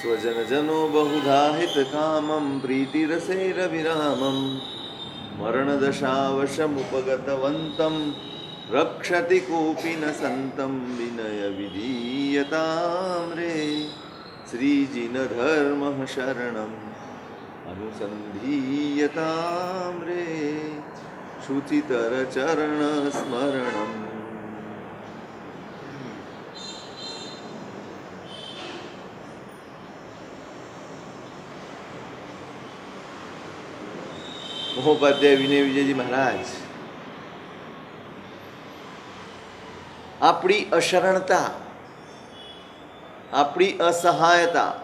स्वजन जनो बहुधा हित कामं प्रीतिरसेरविरामं मरण दशावशमुपगतवन्तं रक्षति कोऽपि न सन्तं विनय विधीयतां रे श्रीजिन धर्मः शरणम् अनुसन्धीयतां रे शुचितर चरण स्मरणम्। મહોપાધ્યાય વિનય વિજયજી મહારાજ આપણી અશરણતા, આપણી અસહાયતા,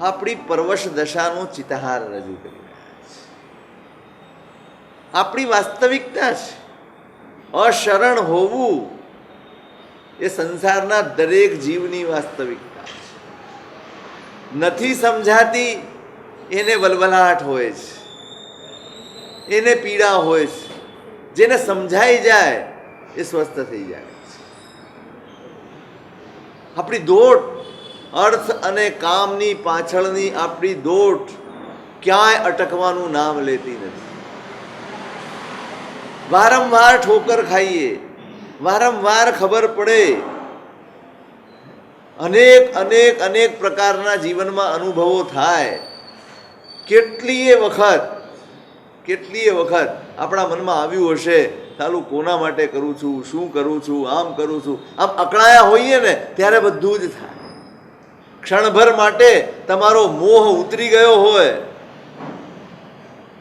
આપણી પરવશ દશાનો ચિતાહાર રજૂ કરી રહ્યા છે. આપણી વાસ્તવિકતા છે. અશરણ હોવું એ સંસારના દરેક જીવની વાસ્તવિકતા છે. નથી સમજાતી એને વલવલાટ હોય છે, એને પીડા હોય છે. જેને સમજાઈ જાય એ સ્વસ્થ થઈ જાય છે. આપણી દોટ, અર્થ અને કામની પાછળની આપણી દોટ ક્યાંય અટકવાનું નામ લેતી નથી. વારંવાર ઠોકર ખાઈએ, વારંવાર ખબર પડે, અનેક અનેક અનેક પ્રકારના જીવનમાં અનુભવો થાય. કેટલીય વખત આપણા મનમાં આવ્યું હશે, ચાલું કોના માટે કરું છું, શું કરું છું, આમ કરું છું, આમ અકળાયા હોઈએ ને ત્યારે બધું જ થાય. ક્ષણભર માટે તમારો મોહ ઉતરી ગયો હોય,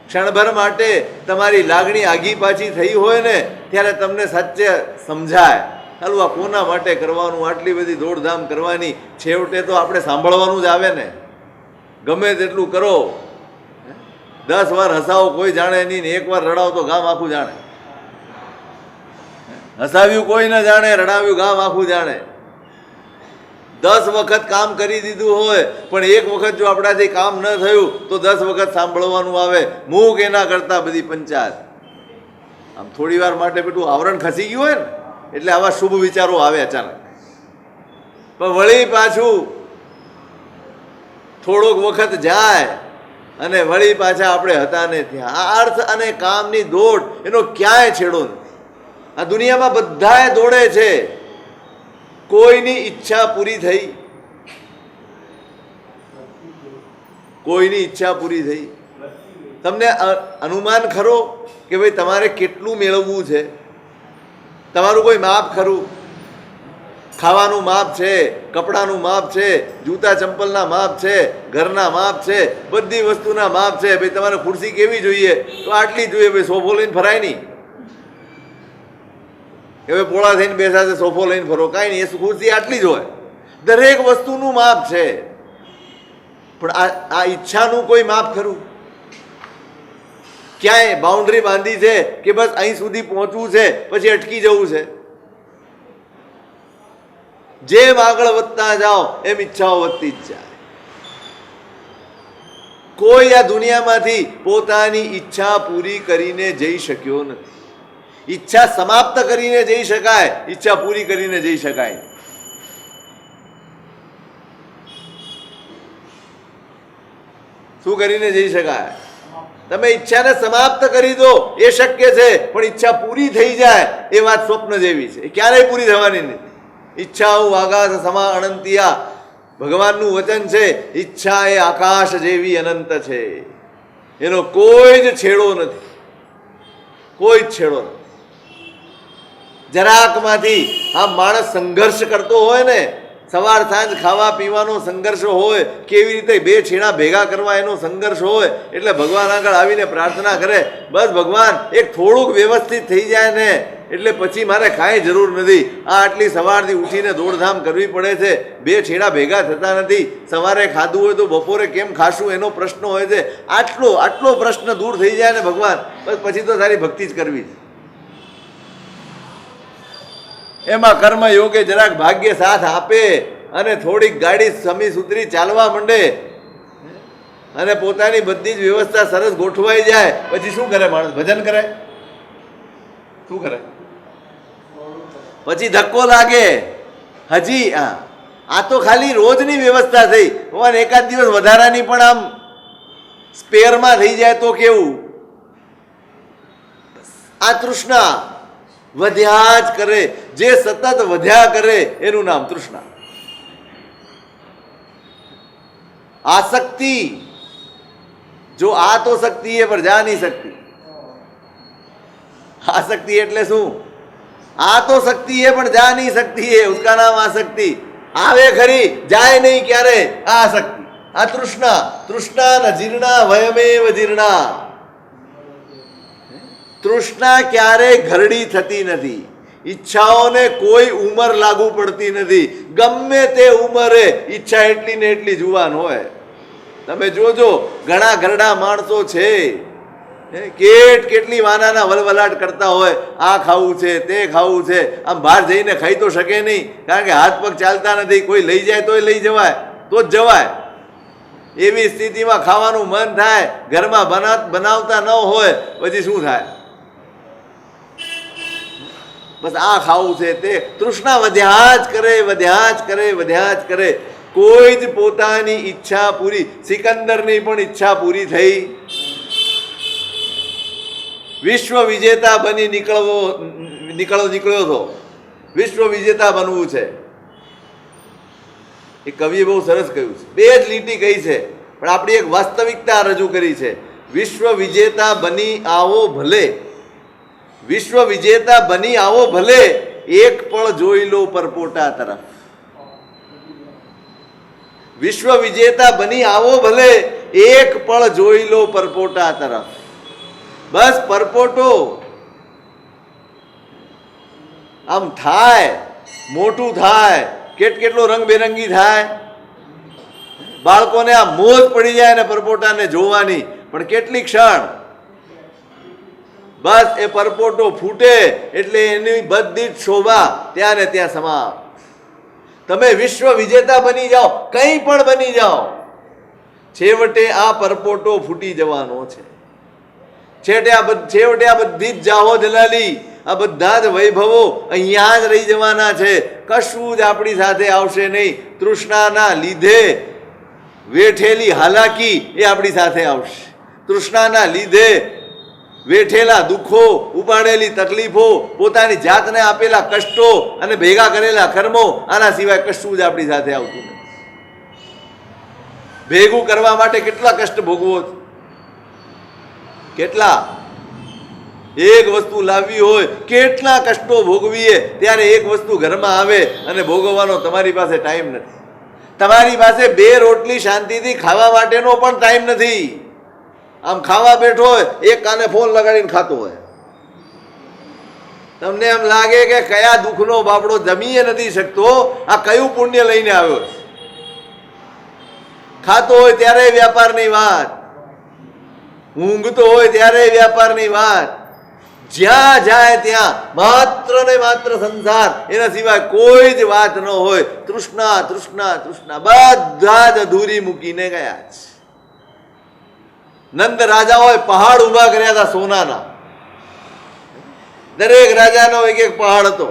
ક્ષણભર માટે તમારી લાગણી આગી પાછી થઈ હોય ને ત્યારે તમને સાચે સમજાય, ચાલું આ કોના માટે કરવાનું, આટલી બધી દોડધામ કરવાની, છેવટે તો આપણે સાંભળવાનું જ આવે ને. ગમે તેટલું કરો, 10 વાર હસાવો કોઈ જાણે નહીં ને 1 વાર રડાવો તો ગામ આખું જાણે. હસાવ્યું કોઈ ન જાણે, રડાવ્યું ગામ આખું જાણે. 10 વખત કામ કરી દીધું હોય પણ 1 વખત જો આપણાથી કામ ન થયું તો 10 વખત સાંભળવાનું આવે. મૂક એના કરતા બધી પંચાયત. આમ થોડી વાર માટે પેલું આવરણ ખસી ગયું હોય ને એટલે આવા શુભ વિચારો આવે અચાનક, પણ વળી પાછું થોડોક વખત જાય અને વળી પાછા આપણે હતા ને ત્યાં. આ અર્થ અને કામની દોડ એનો ક્યાંય છેડો નથી. આ દુનિયામાં બધાએ દોડે છે. કોઈની ઈચ્છા પૂરી થઈ, કોઈની ઈચ્છા પૂરી થઈ. તમને અનુમાન ખરો કે ભાઈ તમારે કેટલું મેળવવું છે? તમારું કોઈ માપ ખરું? ખાવાનું માપ છે, કપડાનું માપ છે, જૂતા ચંપલના માપ છે, ઘરના માપ છે, બધી વસ્તુના માપ છે. ભાઈ તમારે ખુરશી કેવી જોઈએ તો આટલી જોઈએ. ભાઈ સોફો લઈને ફરાય નહીં કે ભાઈ પોળા થઈને બેસાશે, સોફો લઈને ફરો, કાંઈ નહીં. એ ખુરશી આટલી જ હોય. દરેક વસ્તુનું માપ છે, પણ આ ઈચ્છાનું કોઈ માપ ખરું? ક્યાંય બાઉન્ડ્રી બાંધી છે કે બસ અહીં સુધી પહોંચવું છે પછી અટકી જવું છે? જેમ આગળ વધતા જાઓ એમ ઈચ્છાઓ વધતી જ જાય. કોઈ આ દુનિયામાંથી પોતાની ઈચ્છા પૂરી કરીને જઈ શક્યો નથી. ઈચ્છા સમાપ્ત કરીને જઈ શકાય, ઈચ્છા પૂરી કરીને જઈ શકાય. શું કરીને જઈ શકાય? તમે ઈચ્છાને સમાપ્ત કરી દો એ શક્ય છે, પણ ઈચ્છા પૂરી થઈ જાય એ વાત સ્વપ્ન જેવી છે. એ ક્યારેય પૂરી થવાની નથી. ઈચ્છાઓ આકાશ સમા અનંતિયા, ભગવાનનું વચન છે. ઈચ્છા એ આકાશ જેવી અનંત છે, એનો કોઈ જ છેડો નથી, કોઈ જ છેડો નથી. જરાકમાંથી આ માણસ સંઘર્ષ કરતો હોય ને, સવાર સાંજ ખાવા પીવાનો સંઘર્ષ હોય, કેવી રીતે 2 છેડા ભેગા કરવા એનો સંઘર્ષ હોય, એટલે ભગવાન આગળ આવીને પ્રાર્થના કરે, બસ ભગવાન એક થોડુંક વ્યવસ્થિત થઈ જાય ને એટલે પછી મારે કાંઈ જરૂર નથી. આ આટલી સવારથી ઉઠીને દોડધામ કરવી પડે છે, 2 છેડા ભેગા થતા નથી. સવારે ખાધું હોય તો બપોરે કેમ ખાશું એનો પ્રશ્ન હોય છે. આટલો પ્રશ્ન દૂર થઈ જાય ને ભગવાન, બસ પછી તો તારી ભક્તિ જ કરવી છે. એમાં કર્મ યોગે જરાક ભાગ્ય સાથ આપે અને થોડીક ગાડી સમી સુતરી ચાલવા માંડે અને પોતાની બધી જ વ્યવસ્થા સરસ ગોઠવાઈ જાય પછી શું કરે માણસ? ભજન કરે. શું કરે? પછી ધક્કો લાગે, હજી આ તો ખાલી રોજની વ્યવસ્થા થઈ, ભગવાન એકાદ દિવસ વધારાની પણ આમ સ્પેરમાં થઈ જાય તો કેવું? આ તૃષ્ણા વધ્યા જ કરે, જે સતત વધ્યા કરે એનું નામ તૃષ્ણા. આસક્તિ, જો આ તો શક્તિ है पर जा नहीं सकती. आसक्ति એટલે શું? આ તો શક્તિ है પણ जा नहीं सकती है, उसका नाम आसक्ति. આવે ખરી, જાય નહીં ક્યારે, આ આસક્તિ. આ તૃષ્ણા. તૃષ્ણા ન જીર્ણા વયમેવ જીર્ણા. તૃષ્ણા ક્યારેય ઘરડી થતી નથી. ઈચ્છાઓને કોઈ ઉંમર લાગુ પડતી નથી. ગમે તે ઉંમરે ઈચ્છા એટલી ને એટલી જુવાન હોય. તમે જોજો, ઘણા ઘરડા માણસો છે, કેટલી વાનાના વલવલાટ કરતા હોય, આ ખાવું છે, તે ખાવું છે. આમ બહાર જઈને ખાઈ તો શકે નહીં, કારણ કે હાથ પગ ચાલતા નથી. કોઈ લઈ જાય તોય લઈ જવાય, તો જ જવાય. એવી સ્થિતિમાં ખાવાનું મન થાય, ઘરમાં બનાવતા ન હોય, પછી શું થાય? બસ આ ખાવું છે, તે તૃષ્ણા વધ્યા જ કરે, વધ્યા જ કરે, વધ્યા જ કરે. કોઈ જ પોતાની ઈચ્છા પૂરી, સિકંદરની પણ ઈચ્છા પૂરી થઈ. વિશ્વ વિજેતા બની નીકળ્યો હતો. વિશ્વ વિજેતા બનવું છે. એ કવિએ બહુ સરસ કહ્યું છે. બે જ લીટી કહી છે, પણ આપણી એક વાસ્તવિકતા રજૂ કરી છે. વિશ્વ વિજેતા બની આવો ભલે, વિશ્વ વિજેતા બની આવો ભલે, એક પળ જોઈ લો પરપોટા તરફ. વિશ્વ વિજેતા બની આવો ભલે, એક પળ જોઈ લો પરપોટા તરફ. બસ પરપોટો આમ થાય, મોટું થાય, કેટલો રંગબેરંગી થાય. બાળકોને આ મોજ પડી જાય ને પરપોટાને જોવાની, પણ કેટલી ક્ષણ. બસ એ પરપોટો ફૂટે એટલે એની બધી જ શોભા ત્યાં ને ત્યાં સમાપ્ત. તમે વિશ્વ વિજેતા બની જાઓ, કંઈ પણ બની જાઓ, છેવટે આ પરપોટો ફૂટી જવાનો છે. છેવટે આ બધી જ જાહો જલાલી, આ બધા જ વૈભવો અહીંયા જ રહી જવાના છે. કશું જ આપણી સાથે આવશે નહીં. તૃષ્ણાના લીધે વેઠેલી હાલાકી એ આપણી સાથે આવશે. તૃષ્ણાના લીધે વેઠેલા દુઃખો, ઉપાડેલી તકલીફો, પોતાની જાતને આપેલા કષ્ટો અને ભેગા કરેલા કર્મો, આના સિવાય કશું જ આપણી સાથે આવતું નથી. ભેગું કરવા માટે કેટલા કષ્ટ ભોગવો, કેટલા. એક વસ્તુ લાવવી હોય કેટલા કષ્ટો ભોગવીએ, ત્યારે એક વસ્તુ ઘરમાં આવે અને ભોગવવાનો તમારી પાસે ટાઈમ નથી. તમારી પાસે બે રોટલી શાંતિથી ખાવા માટેનો પણ ટાઈમ નથી. આમ ખાવા બેઠો હોય, એક કાને ફોન લગાડીને ખાતો હોય. તમને એમ લાગે કે કયા દુઃખનો બાપડો જમીએ નથી શકતો, આ કયું પુણ્ય લઈને આવ્યો છે. ખાતો હોય ત્યારે વ્યાપારની વાત, ઊંઘતો હોય ત્યારે વ્યાપારની વાત. જ્યાં જાય ત્યાં માત્ર ને માત્ર સંસાર, એના સિવાય કોઈ જ વાત ન હોય. તૃષ્ણા તૃષ્ણા તૃષ્ણા, બધા જ અધૂરી મૂકીને ગયા છે. નંદ રાજાઓએ પહાડ ઉભા કર્યા હતા સોનાના. દરેક રાજાનો એક એક પહાડ હતો.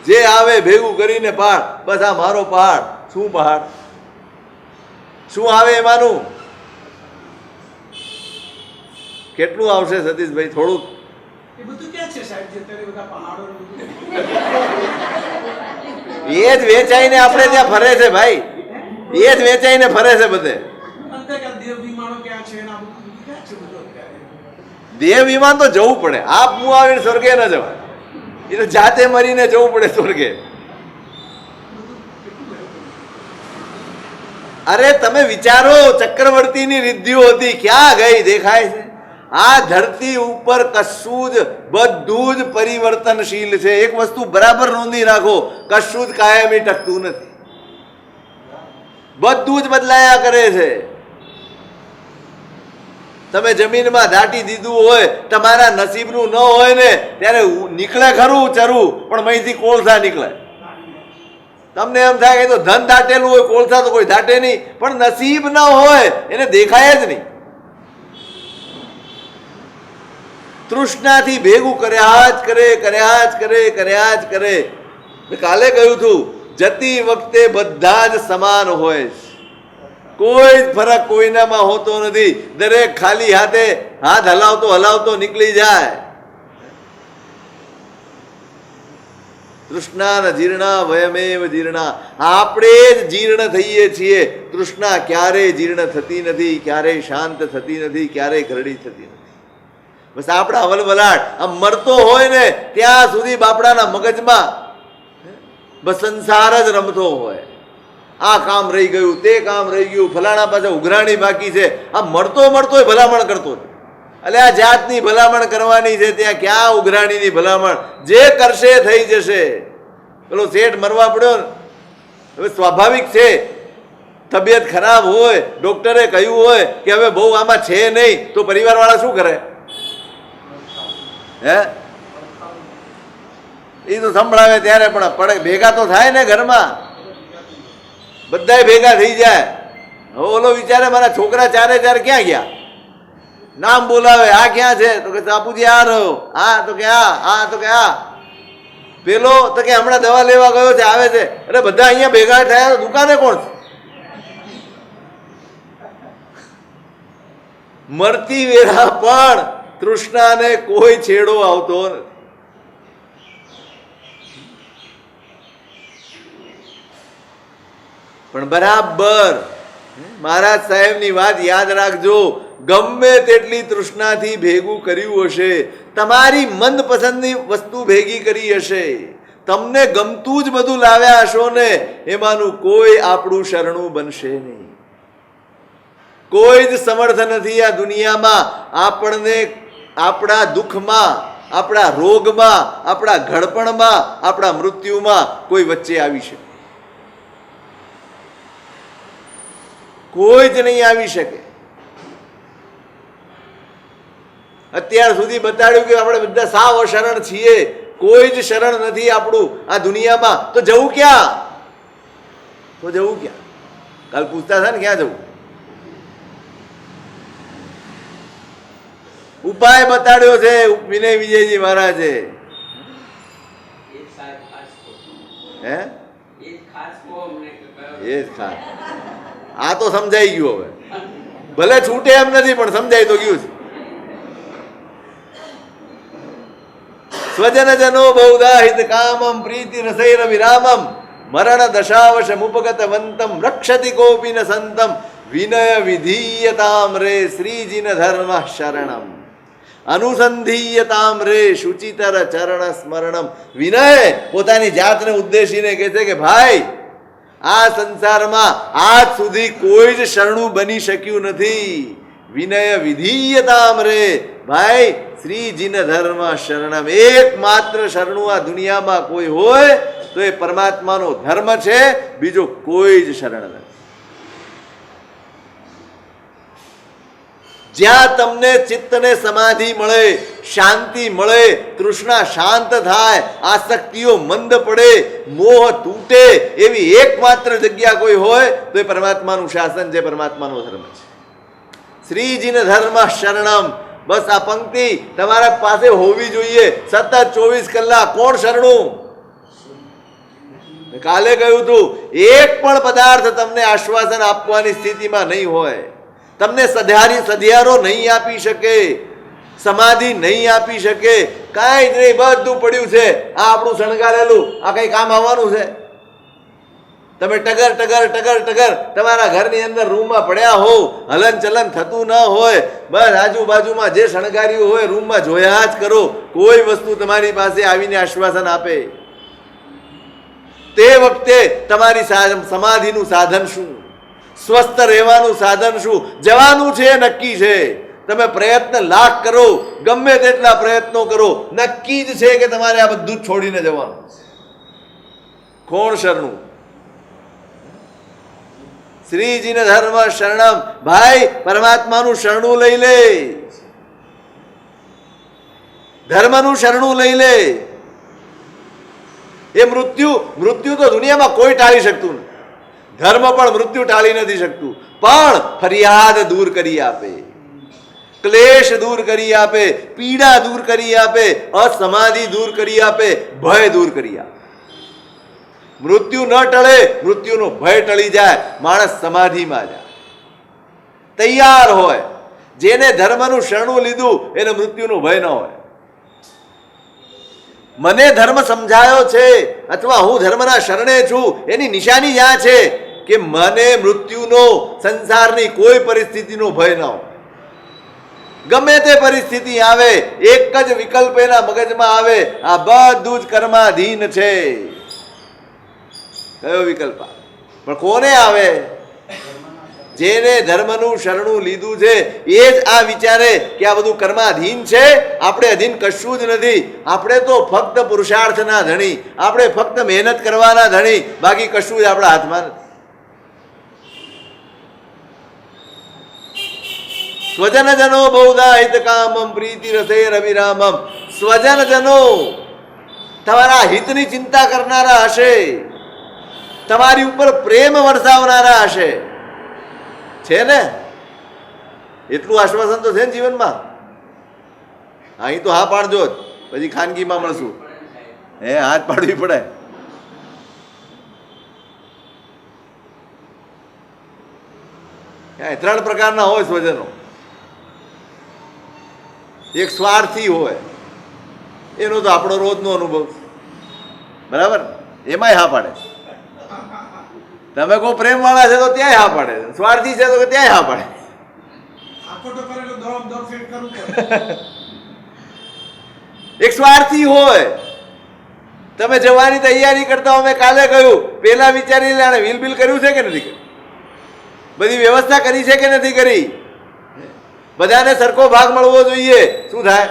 જે આવે ભેગું કરીને પહાડ, બસ આ મારો પહાડ. શું પહાડ? શું આવે એમાંનું? કેટલું આવશે સતીશભાઈ? થોડુંક. એ જ વેચાઈને આપણે ત્યાં ફરે છે ભાઈ, એ જ વેચાઈને ફરે છે બધે. દેહ વિમાન તો જવું પડે. આપ હું આવીને સ્વર્ગે ન જવાય, એ તો જાતે મરીને જવું પડે સ્વર્ગે. અરે તમે વિચારો, ચક્રવર્તીની રિદ્ધિઓ હતી, ક્યાં ગઈ દેખાય છે? આ ધરતી ઉપર કશું જ, બધું જ પરિવર્તનશીલ છે. એક વસ્તુ બરાબર નોંધી રાખો, કશું જ કાયમી ટકતું નથી. બધું જ બદલાયા કરે છે. તમે જમીનમાં દાટી દીધું હોય, તમારા નસીબનું ન હોય ને, ત્યારે નીકળે ખરું ચરું, પણ અહીંથી કોળસા નીકળે. તમને એમ થાય કે તો ધન દાટેલું હોય, કોળસા તો કોઈ દાટે નહીં, પણ નસીબ ન હોય એને દેખાય જ નહીં. તૃષ્ણાથી ભેગું કર્યા જ કરે, કર્યા જ કરે, કર્યા જ કરે. મેં કાલે કહ્યું હતું, જતી વખતે બધા જ સમાન હોય છે, કોઈ જ ફરક કોઈનામાં હોતો નથી. દરેક ખાલી હાથે હાથ હલાવતો હલાવતો નીકળી જાય. તૃષ્ણા જીર્ણા વયમેવ જીર્ણા, આપણે જ જીર્ણ થઈએ છીએ. તૃષ્ણા ક્યારેય જીર્ણ થતી નથી, ક્યારેય શાંત થતી નથી, ક્યારેય ઘરડી થતી નથી. બસ આપણા વલવલાટ આમ મરતો હોય ને ત્યાં સુધી બાપડાના મગજમાં બસ સંસાર જ રમતો હોય. આ કામ રહી ગયું, તે કામ રહી ગયું, ફલાણા પાસે ઉઘરાણી બાકી છે. આ મળતો મળતો ભલામણ કરતો હતો. એટલે આ જાતની ભલામણ કરવાની છે, ત્યાં ક્યાં ઉઘરાણીની ભલામણ? જે કરશે થઈ જશે. પેલો શેઠ મરવા પડ્યો ને, હવે સ્વાભાવિક છે, તબિયત ખરાબ હોય, ડોક્ટરે કહ્યું હોય કે હવે બહુ આમાં છે નહીં, તો પરિવારવાળા શું કરે? હે, એ તો સંભળાવે ત્યારે પણ પડે ભેગા તો થાય ને ઘરમાં, બધા ભેગા થઈ જાય. હવે ઓલો વિચારે મારા છોકરા ચારે ચાર ક્યાં ગયા, નામ બોલાવે, આ ક્યાં છે? તો કે બાપુજી આ રહ્યો, આ તો કે આ તો કે આ, પેલો તો કે હમણાં દવા લેવા ગયો છે, આવે છે. અરે બધા અહીંયા ભેગા થયા, દુકાને કોણ છે? મરતી વેળા પણ તૃષ્ણાને કોઈ છેડો આવતો નથી. પણ બરાબર મહારાજ સાહેબની વાત યાદ રાખજો. ગમે તેટલી તૃષ્ણાથી ભેગું કર્યું હશે, તમારી મનપસંદની વસ્તુ ભેગી કરી હશે, તમને ગમતું જ બધું લાવ્યા હશો ને, એમાંનું કોઈ આપણું શરણું બનશે નહીં. કોઈ જ સમર્થ નથી આ દુનિયામાં આપણને આપણા દુઃખમાં, આપણા રોગમાં, આપણા ઘડપણમાં, આપણા મૃત્યુમાં કોઈ વચ્ચે આવી શકે. કોઈ જ નહીં આવી શકે. અત્યાર સુધી બતાડ્યું કે આપણે બધા સાવ શરણ છીએ, કોઈ જ શરણ નથી આપણું આ દુનિયામાં. તો જવું ક્યાં? તો જવું ક્યાં? કાલ પૂછતા હતા ને ક્યાં જવું? ઉપાય બતાડ્યો છે વિનય વિજયજી મહારાજે. હે, એ જ ખાસ. આ તો સમજાઈ ગયું. હવે ભલે છૂટે એમ નથી, પણ સમજાય તો ગયું છે. સ્વજન જનો બહુધા હિત કામમ પ્રીતિ રસૈર વિરામમ મરણ દશાવશ મુપગતવંતમ રક્ષતિ કોપી ન સંતમ વિનય વિધીયતામ રે શ્રીજીન ધર્મ શરણમ અનુસંધીયતામ રે શુચિતર ચરણ સ્મરણમ. વિનય પોતાની જાતને ઉદ્દેશીને કહે છે કે ભાઈ, આ સંસારમાં આજ સુધી કોઈ જ શરણું બની શક્યું નથી. વિનય વિધીયતામ રે, ભાઈ શ્રીજીન ધર્મ શરણમ. એકમાત્ર શરણું આ દુનિયામાં કોઈ હોય તો એ પરમાત્માનો ધર્મ છે, બીજો કોઈ જ શરણ નથી. જ્યાં તમને ચિત્તને સમાધિ મળે, શાંતિ મળે, તૃષ્ણા શાંત થાય, આસક્તિઓ મંદ પડે, મોહ તૂટે, એવી એકમાત્ર જગ્યા કોઈ હોય તો એ પરમાત્માનું શાસન છે, પરમાત્માનો ધર્મ છે. શ્રીજીન ધર્મ શરણમ. બસ આ પંક્તિ તમારા પાસે હોવી જોઈએ સતત 24 કલાક. કોણ શરણું? કાલે કહ્યું હતું, એક પણ પદાર્થ તમને આશ્વાસન આપવાની સ્થિતિમાં નહીં હોય, તમને સધિયારો નહીં આપી શકે, સમાધિ નહીં આપી શકે, કાંઈ જ નહીં, બધું પડ્યું છે. આ આપણું શણગારેલું, આ કઈ કામ આવવાનું છે? તમે ટગર ટગર ટગર ટગર તમારા ઘરની અંદર રૂમમાં પડ્યા હો, હલન ચલન થતું ન હોય, બસ આજુબાજુમાં જે શણગાર્યું હોય રૂમમાં જોયા જ કરો. કોઈ વસ્તુ તમારી પાસે આવીને આશ્વાસન આપે? તે વખતે તમારી સમાધિનું સાધન શું? સ્વસ્થ રહેવાનું સાધન શું? જવાનું છે નક્કી છે. તમે પ્રયત્ન લાખ કરો, ગમે તેટલા પ્રયત્નો કરો, નક્કી જ છે કે તમારે આ બધું જ છોડીને જવાનું. કોણ શરણું? શ્રીજીને ધર્મ શરણમ. ભાઈ પરમાત્માનું શરણું લઈ લે, ધર્મનું શરણું લઈ લે. એ મૃત્યુ તો દુનિયામાં કોઈ ટાળી શકતું નથી. ધર્મ પણ મૃત્યુ ટાળી નથી શકતું, પણ ફરિયાદ દૂર કરી આપે, ક્લેશ દૂર કરી આપે, પીડા દૂર કરી આપે, અસમાધિ દૂર કરી આપે, ભય દૂર કરી આપે. મૃત્યુ ન ટળે, મૃત્યુનો ભય ટળી જાય, માણસ સમાધિમાં જાય, તૈયાર હોય. જેને ધર્મનું શરણું લીધું એને મૃત્યુનો ભય ન હોય. મને ધર્મ સમજાયો છે અથવા હું ધર્મના શરણે છું એની નિશાની આ છે કે મને મૃત્યુનો, સંસારની કોઈ પરિસ્થિતિનો ભય ન હોય. ગમે તે પરિસ્થિતિ આવે, એક જ વિકલ્પ એના મગજમાં આવે, આ બધું જ કર્માધીન છે. કયો વિકલ્પ આવે? પણ કોને આવે? જેને ધર્મનું શરણું લીધું છે એ જ આ વિચારે કે આ બધું કર્માધીન છે, આપણે અધીન કશું જ નથી, આપણે તો ફક્ત પુરુષાર્થના ધણી, આપણે ફક્ત મહેનત કરવાના ધણી, બાકી કશું જ આપણા હાથમાં નથી. સ્વજનજનો બહુધા હિતકામમ પ્રીતિ રસે રવિરામમ. સ્વજનજનો તમારા હિતની ચિંતા કરનારા હશે, તમારી ઉપર પ્રેમ વરસાવનારા હશે. છે ને? એટલું આશ્વાસન તો છે ને જીવનમાં. અહીં તો હા પાડજો જ, પછી ખાનગીમાં મળશું. હાથ પાડવી પડે. ત્રણ પ્રકારના હોય સ્વજનો. એક સ્વાર્થી હોય, એનો તો આપણો રોજનો અનુભવ, બરાબર, એમાંય હા પાડે. તમે કોઈ પ્રેમ વાળા છે તો ત્યાંય હા પાડે, સ્વાર્થી છે તો ત્યાંય હા પાડે. એક સ્વાર્થી હોય, તમે જવાની તૈયારી કરતા, અમે કાલે કહ્યું, પેલા વિચારી લે વીલ બિલ કર્યું છે કે નથી કર્યું, બધી વ્યવસ્થા કરી છે કે નથી કરી, બધાને સરખો ભાગ મળવો જોઈએ. શું થાય?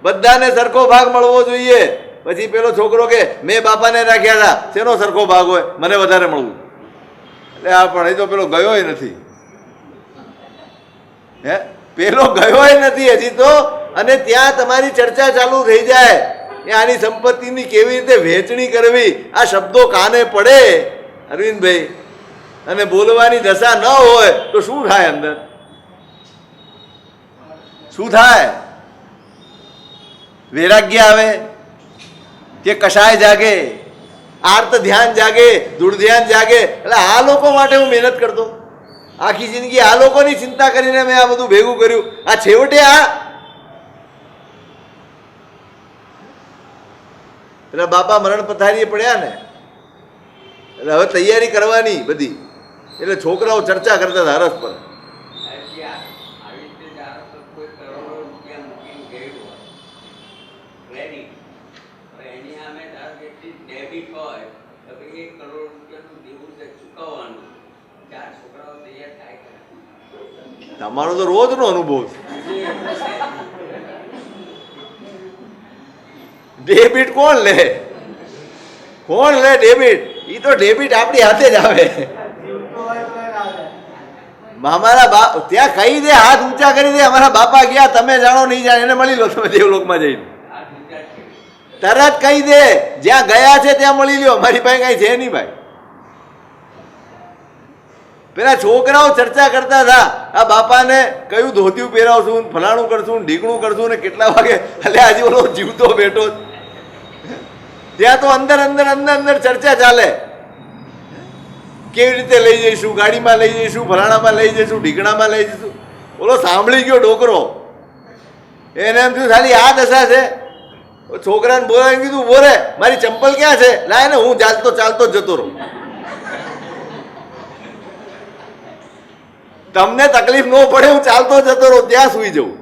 બધાને સરખો ભાગ મળવો જોઈએ. પછી પેલો છોકરો કે મેં બાપાને રાખ્યા હતા, શેનો સરખો ભાગ હોય, મને વધારે મળવું. એટલે આ પણ એ તો પેલો ગયોય નથી. પેલો ગયોય નથી હજી તો, અને ત્યાં તમારી ચર્ચા ચાલુ થઈ જાય કે આની સંપત્તિની કેવી રીતે વહેંચણી કરવી. આ શબ્દો કાને પડે અરવિંદભાઈ, અને બોલવાની દશા ન હોય તો શું થાય? અંદર શું થાય? વૈરાગ્ય આવે કે કશાય જાગે, આર્ત ધ્યાન જાગે, દૂર ધ્યાન જાગે. એટલે આ લોકો માટે હું મહેનત કરતો, આખી જિંદગી આ લોકોની ચિંતા કરીને મેં આ બધું ભેગું કર્યું. આ છેવટે એટલે બાપા મરણ પથારીએ પડ્યા ને, એટલે હવે તૈયારી કરવાની બધી. એટલે છોકરાઓ ચર્ચા કરતા હતા હરસ પર. તમારો તો રોજનો અનુભવ છે. ડેબિટ કોણ લે? કોણ લે ડેબિટ? એ તો ડેબિટ આપણી હાથે જ આવે. અમારા બાપ ત્યાં કહી દે, હાથ ઊંચા કરી દે, અમારા બાપા ગયા, તમે જાણો નહીં જાણે, એને મળી લો તમે દેવલોકમાં જઈને. તરત કહી દે, જ્યાં ગયા છે ત્યાં મળી લ્યો, અમારી પાસે કઈ છે નહીં ભાઈ. પેલા છોકરાઓ ચર્ચા કરતા હતા, આ બાપાને કયું ધોતિયું પહેરાવશું, ફલાણું કરશું, ઢીકણું કરશું, ને કેટલા વાગે, એટલે આજે ઓલો જીવતો બેઠો. ત્યાં તો અંદર અંદર અંદર અંદર ચર્ચા ચાલે. કેવી રીતે લઈ જઈશું, ગાડીમાં લઈ જઈશું, ફલાણામાં લઈ જઈશું, ઢીકણામાં લઈ જઈશું. ઓલો સાંભળી ગયો ડોકરો, એને એમ થયું ખાલી આ દશા છે. છોકરાને બોલાવીને કીધું, બોરે મારી ચંપલ ક્યાં છે, લાય ને, હું ચાલતો ચાલતો જ જતો રહું. તમને તકલીફ ન પડે, હું ચાલતો જતો રહું, ત્યાં સુઈ જવું.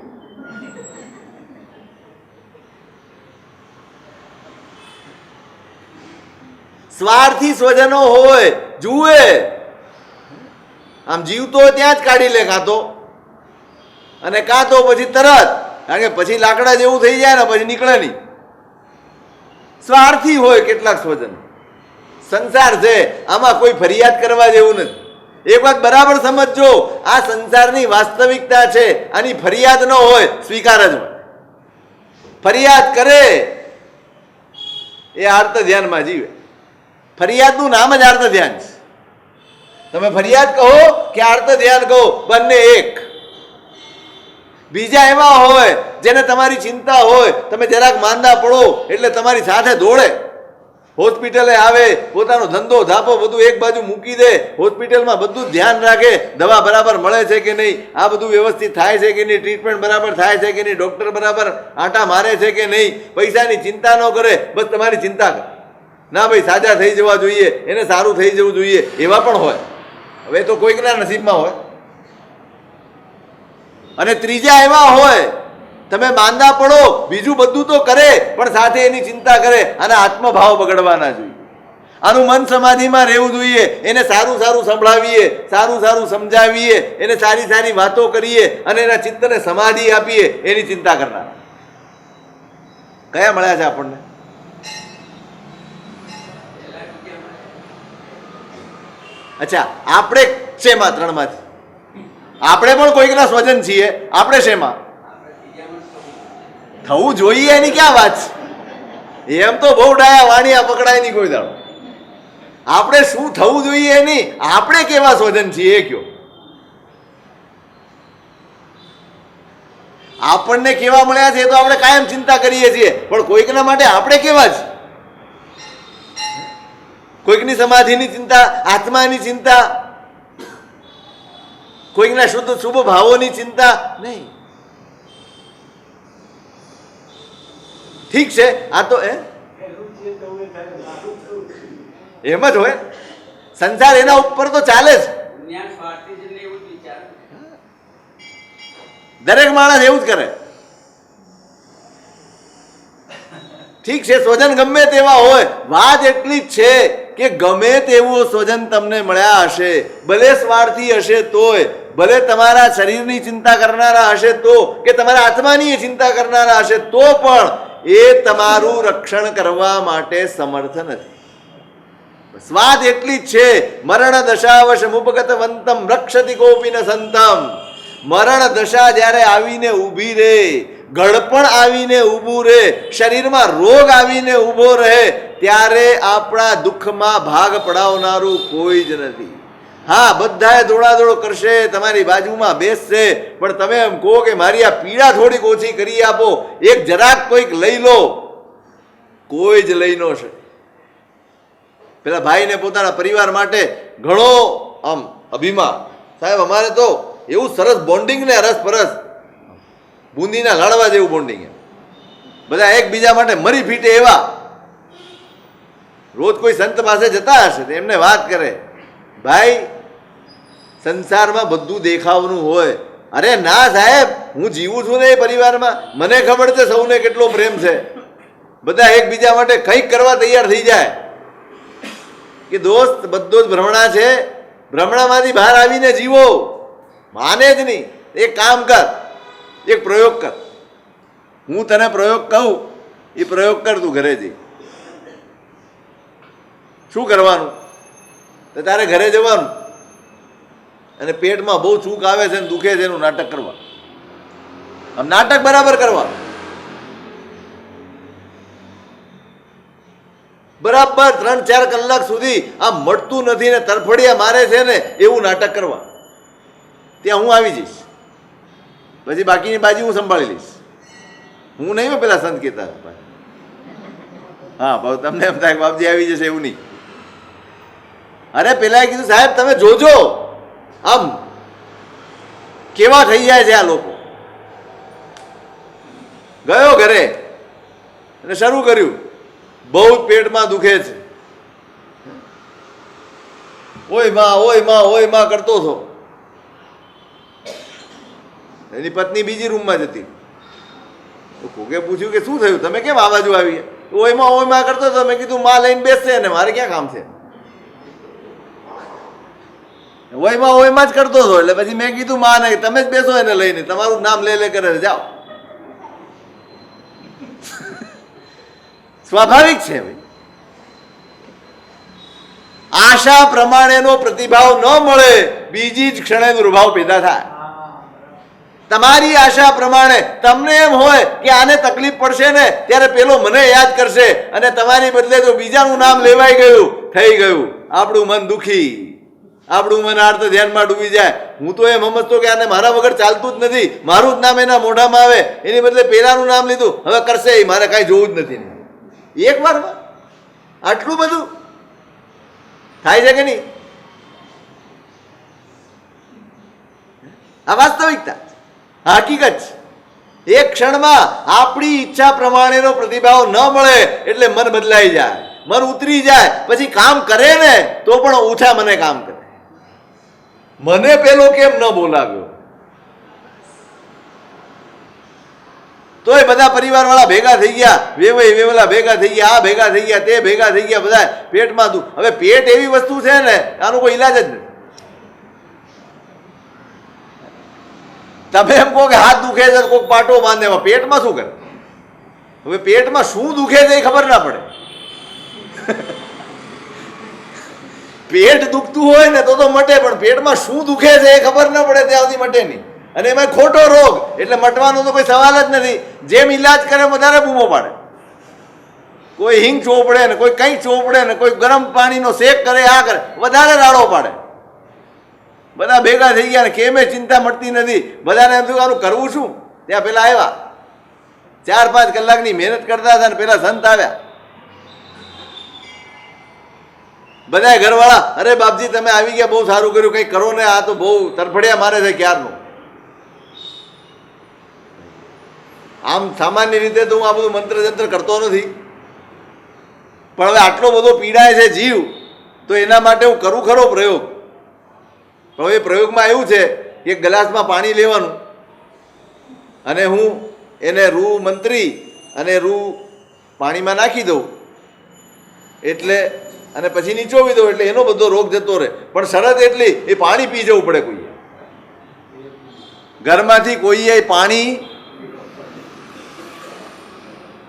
સ્વાર્થી સ્વજનો હોય, જુએ આમ જીવતો ત્યાં જ કાઢી લે, કાં તો અને કાં તો પછી તરત, કારણ કે પછી લાકડા જેવું થઈ જાય ને પછી નીકળે નહીં. સ્વાર્થી હોય કેટલાક સ્વજનો. સંસાર છે, આમાં કોઈ ફરિયાદ કરવા જેવું નથી. એક વાત બરાબર સમજજો, આ સંસારની વાસ્તવિકતા છે, આની ફરિયાદ ન હોય, સ્વીકાર જ હોય. ફરિયાદ કરે એ આર્ત ધ્યાનમાં જીવે. ફરિયાદનું નામ જ આર્ત ધ્યાન છે. તમે ફરિયાદ કહો કે આર્ત ધ્યાન કહો, બંને એક. બીજા એવા હોય જેને તમારી ચિંતા હોય, તમે જરાક માંદા પડો એટલે તમારી સાથે દોડે. હોસ્પિટલે આવે, પોતાનો ધંધો ધાપો બધું એક બાજુ મૂકી દે, હોસ્પિટલમાં બધું ધ્યાન રાખે, દવા બરાબર મળે છે કે નહીં, આ બધું વ્યવસ્થિત થાય છે કે નહીં, ટ્રીટમેન્ટ બરાબર થાય છે કે નહીં, ડૉક્ટર બરાબર આંટા મારે છે કે નહીં, પૈસાની ચિંતા ન કરે, બસ તમારી ચિંતા કરે. ના ભાઈ સાજા થઈ જવા જોઈએ, એને સારું થઈ જવું જોઈએ, એવા પણ હોય. હવે તો કોઈકના નસીબમાં હોય. અને ત્રીજા એવા હોય, તમે માંદા પડો, બીજું બધું તો કરે પણ સાથે એની ચિંતા કરે. અને આત્મભાવ બગડવાના જોઈએ. આનું મન સમાધિમાં રહેવું જોઈએ. એને સારું સારું સંભળાવીએ, સારું સારું સમજાવીએ, એને સારી સારી વાતો કરીએ અને એના ચિત્તને સમાધિ આપીએ, એની ચિંતા કરનાર કયા મળ્યા છે આપણને? અચ્છા, આપણે શેમાં? ત્રણમાંથી આપણે પણ કોઈકના સ્વજન છીએ. આપણે શેમાં થવું જોઈએ એની ક્યાં વાત છે? એમ તો બહુ ડાયા વાણિયા પકડાય નહીં કોઈ દાડો. આપણે શું થવું જોઈએ એની, આપણે કેવા સ્વજન છીએ એ કયો. આપણને કેવા મળ્યા છે એ તો આપણે કાયમ ચિંતા કરીએ છીએ, પણ કોઈકના માટે આપણે કેવા છે? કોઈકની સમાધિની ચિંતા, આત્માની ચિંતા, કોઈકના શુભ ભાવોની ચિંતા નહીં. ઠીક છે, આ તો એમ જ હોય. સંસાર એના ઉપર તો ચાલે જ. દરેક માણસ એવું જ કરે. ઠીક છે, સ્વજન ગમે તેવા હોય, વાત એટલી જ છે કે ગમે તેવું સ્વજન તમને મળ્યા હશે, ભલે સ્વાર્થી હશે તોય, ભલે તમારા શરીરની ચિંતા કરનારા હશે તો, કે તમારા આત્માની ચિંતા કરનારા હશે તો પણ એ તમારું રક્ષણ કરવા માટે સમર્થ નથી. સ્વાદ એટલી જ છે, મરણ દશાવશ મુપગતવંતમ રક્ષતિ કોપી ન સંતમ. મરણ દશા જ્યારે આવીને ઊભી રહે, ગળપણ આવીને ઊભું રહે, શરીરમાં રોગ આવીને ઊભો રહે, ત્યારે આપણા દુઃખમાં ભાગ પડાવનારું કોઈ જ નથી. હા, બધાએ દોડાદોડ કરશે, તમારી બાજુમાં બેસશે, પણ તમે એમ કહો કે મારી આ પીડા થોડીક ઓછી કરી આપો, એક જરાક કોઈક લઈ લો, કોઈ જ લઈ ન શકે. પેલા ભાઈને પોતાના પરિવાર માટે ઘણો આમ અભિમાન, સાહેબ અમારે તો એવું સરસ બોન્ડિંગ ને અરસપરસ બુંદીના લાડવા જેવું બોન્ડિંગ, બધા એકબીજા માટે મરી ફીટે એવા. રોજ કોઈ સંત પાસે જતા હશે તો એમને વાત કરે, ભાઈ સંસારમાં બધું દેખાવનું હોય. અરે ના સાહેબ, હું જીવું છું ને એ પરિવારમાં, મને ખબર છે સૌને કેટલો પ્રેમ છે, બધા એકબીજા માટે કંઈક કરવા તૈયાર થઈ જાય. કે દોસ્ત બધો જ ભ્રમણા છે, ભ્રમણામાંથી બહાર આવીને જીવો. માને જ નહીં. એક કામ કર, એક પ્રયોગ કર. હું તને પ્રયોગ કહું, એ પ્રયોગ કર તું ઘરે જઈ. શું કરવાનું? તો તારે ઘરે જવાનું અને પેટમાં બહુ ચૂક આવે છે ને દુખે છે એનું નાટક કરવાનું. આમ નાટક બરાબર કરવાનું. બરાબર 3-4 કલાક સુધી આ મળતું નથી ને તરફડિયા મારે છે ને એવું નાટક કરવા. ત્યાં હું આવી જઈશ, પછી બાકીની બાજી હું સંભાળી લઈશ. હું નહીં પેલા સંત કહેતા, હા ભાવ તમને એમ થાય બાપજી આવી જશે એવું નહીં. અરે પેલા કીધું સાહેબ તમે જોજો આમ કેવા થઈ જાય છે આ લોકો. ગયો ઘરે અને શરૂ કર્યું, બહુ પેટમાં દુખે છે, ઓય માં કરતો હતો. એની પત્ની બીજી રૂમમાં જતી. તો કોકે પૂછ્યું કે શું થયું, તમે કેમ આ બાજુ આવી? ઓય માં કરતો હતો. મેં કીધું માં લઈને બેસશે અને મારે ક્યાં કામ છે? ઓય માં જ કરતો હતો. એટલે પછી મેં કીધું માં નહીં, તમે જ બેસો એને લઈને, તમારું નામ લે કરે જાઓ. સ્વાભાવિક છે ભાઈ. આશા પ્રમાણેનો પ્રતિભાવ ન મળે, બીજી જ ક્ષણે દુર્ભાવ પેદા થાય. તમારી આશા પ્રમાણે તમને એમ હોય કે આને તકલીફ પડશે ને ત્યારે પેલો મને યાદ કરશે, અને તમારી બદલે જો બીજાનું નામ લેવાઈ ગયું, થઈ ગયું. આપણું મન દુખી, આપણું મન આર્ત ધ્યાનમાં ડૂબી જાય. હું તો એમ સમજતો કે આને મારા વગર ચાલતું જ નથી, મારું જ નામ એના મોઢામાં આવે, એની બદલે પેલાનું નામ લીધું, હવે કરશે એ, મારે કાંઈ જોવું જ નથી. એક વારમાં આટલું બધું થાય છે કે નહીં? આ વાસ્તવિકતા, હકીકત છે. એક ક્ષણમાં આપણી ઈચ્છા પ્રમાણેનો પ્રતિભાવ ન મળે એટલે મન બદલાઈ જાય, મન ઉતરી જાય, પછી કામ કરે ને તો પણ ઓછા મને કામ કરે. મને પેલો કેમ ન બોલાવ્યો? તોય બધા પરિવાર વાળા ભેગા થઈ ગયા, વેવલા ભેગા થઈ ગયા, આ ભેગા થઈ ગયા, તે ભેગા થઈ ગયા, બધા પેટમાં દુખ. હવે પેટ એવી વસ્તુ છે ને, આનો કોઈ ઈલાજ જ નથી. તમે એમ કહો કે હાથ દુખે છે, કોઈ પાટો બાંધે, પેટમાં શું કરે? હવે પેટમાં શું દુખે છે એ ખબર ના પડે. પેટ દુખતું હોય ને તો મટે, પણ પેટમાં શું દુખે છે એ ખબર ના પડે ત્યાં સુધી મટે નહીં. અને એમાં ખોટો રોગ એટલે મટવાનો તો કોઈ સવાલ જ નથી. જેમ ઈલાજ કરે વધારે બૂમો પાડે, કોઈ હિંગ ચોપડે ને કોઈ કંઈક ચોપડે ને કોઈ ગરમ પાણીનો શેક કરે, આ કરે, વધારે રાડો પાડે. બધા ભેગા થઈ ગયા ને કેમે ચિંતા મળતી નથી. બધાને એમ થયું આનું કરવું શું? ત્યાં પેલા આવ્યા, 4-5 કલાકની મહેનત કરતા હતા ને પેલા સંત આવ્યા. બધા ઘરવાળા, અરે બાપજી તમે આવી ગયા, બહુ સારું કર્યું, કંઈક કરો ને, આ તો બહુ તરફડિયા મારે છે ક્યારનું. આમ સામાન્ય રીતે તો હું આ બધું મંત્ર જંત્ર કરતો નથી, પણ હવે આટલો બધો પીડાય છે જીવ, તો એના માટે હું કરું ખરો પ્રયોગ. પણ એ પ્રયોગમાં એવું છે, એક ગ્લાસમાં પાણી લેવાનું અને હું એને રૂ મંત્રી અને રૂ પાણીમાં નાખી દઉં એટલે, અને પછી નીચોવી દઉં એટલે એનો બધો રોગ જતો રહે. પણ શરત એટલી, એ પાણી પી જવું પડે. કોઈએ ઘરમાંથી કોઈએ પાણી,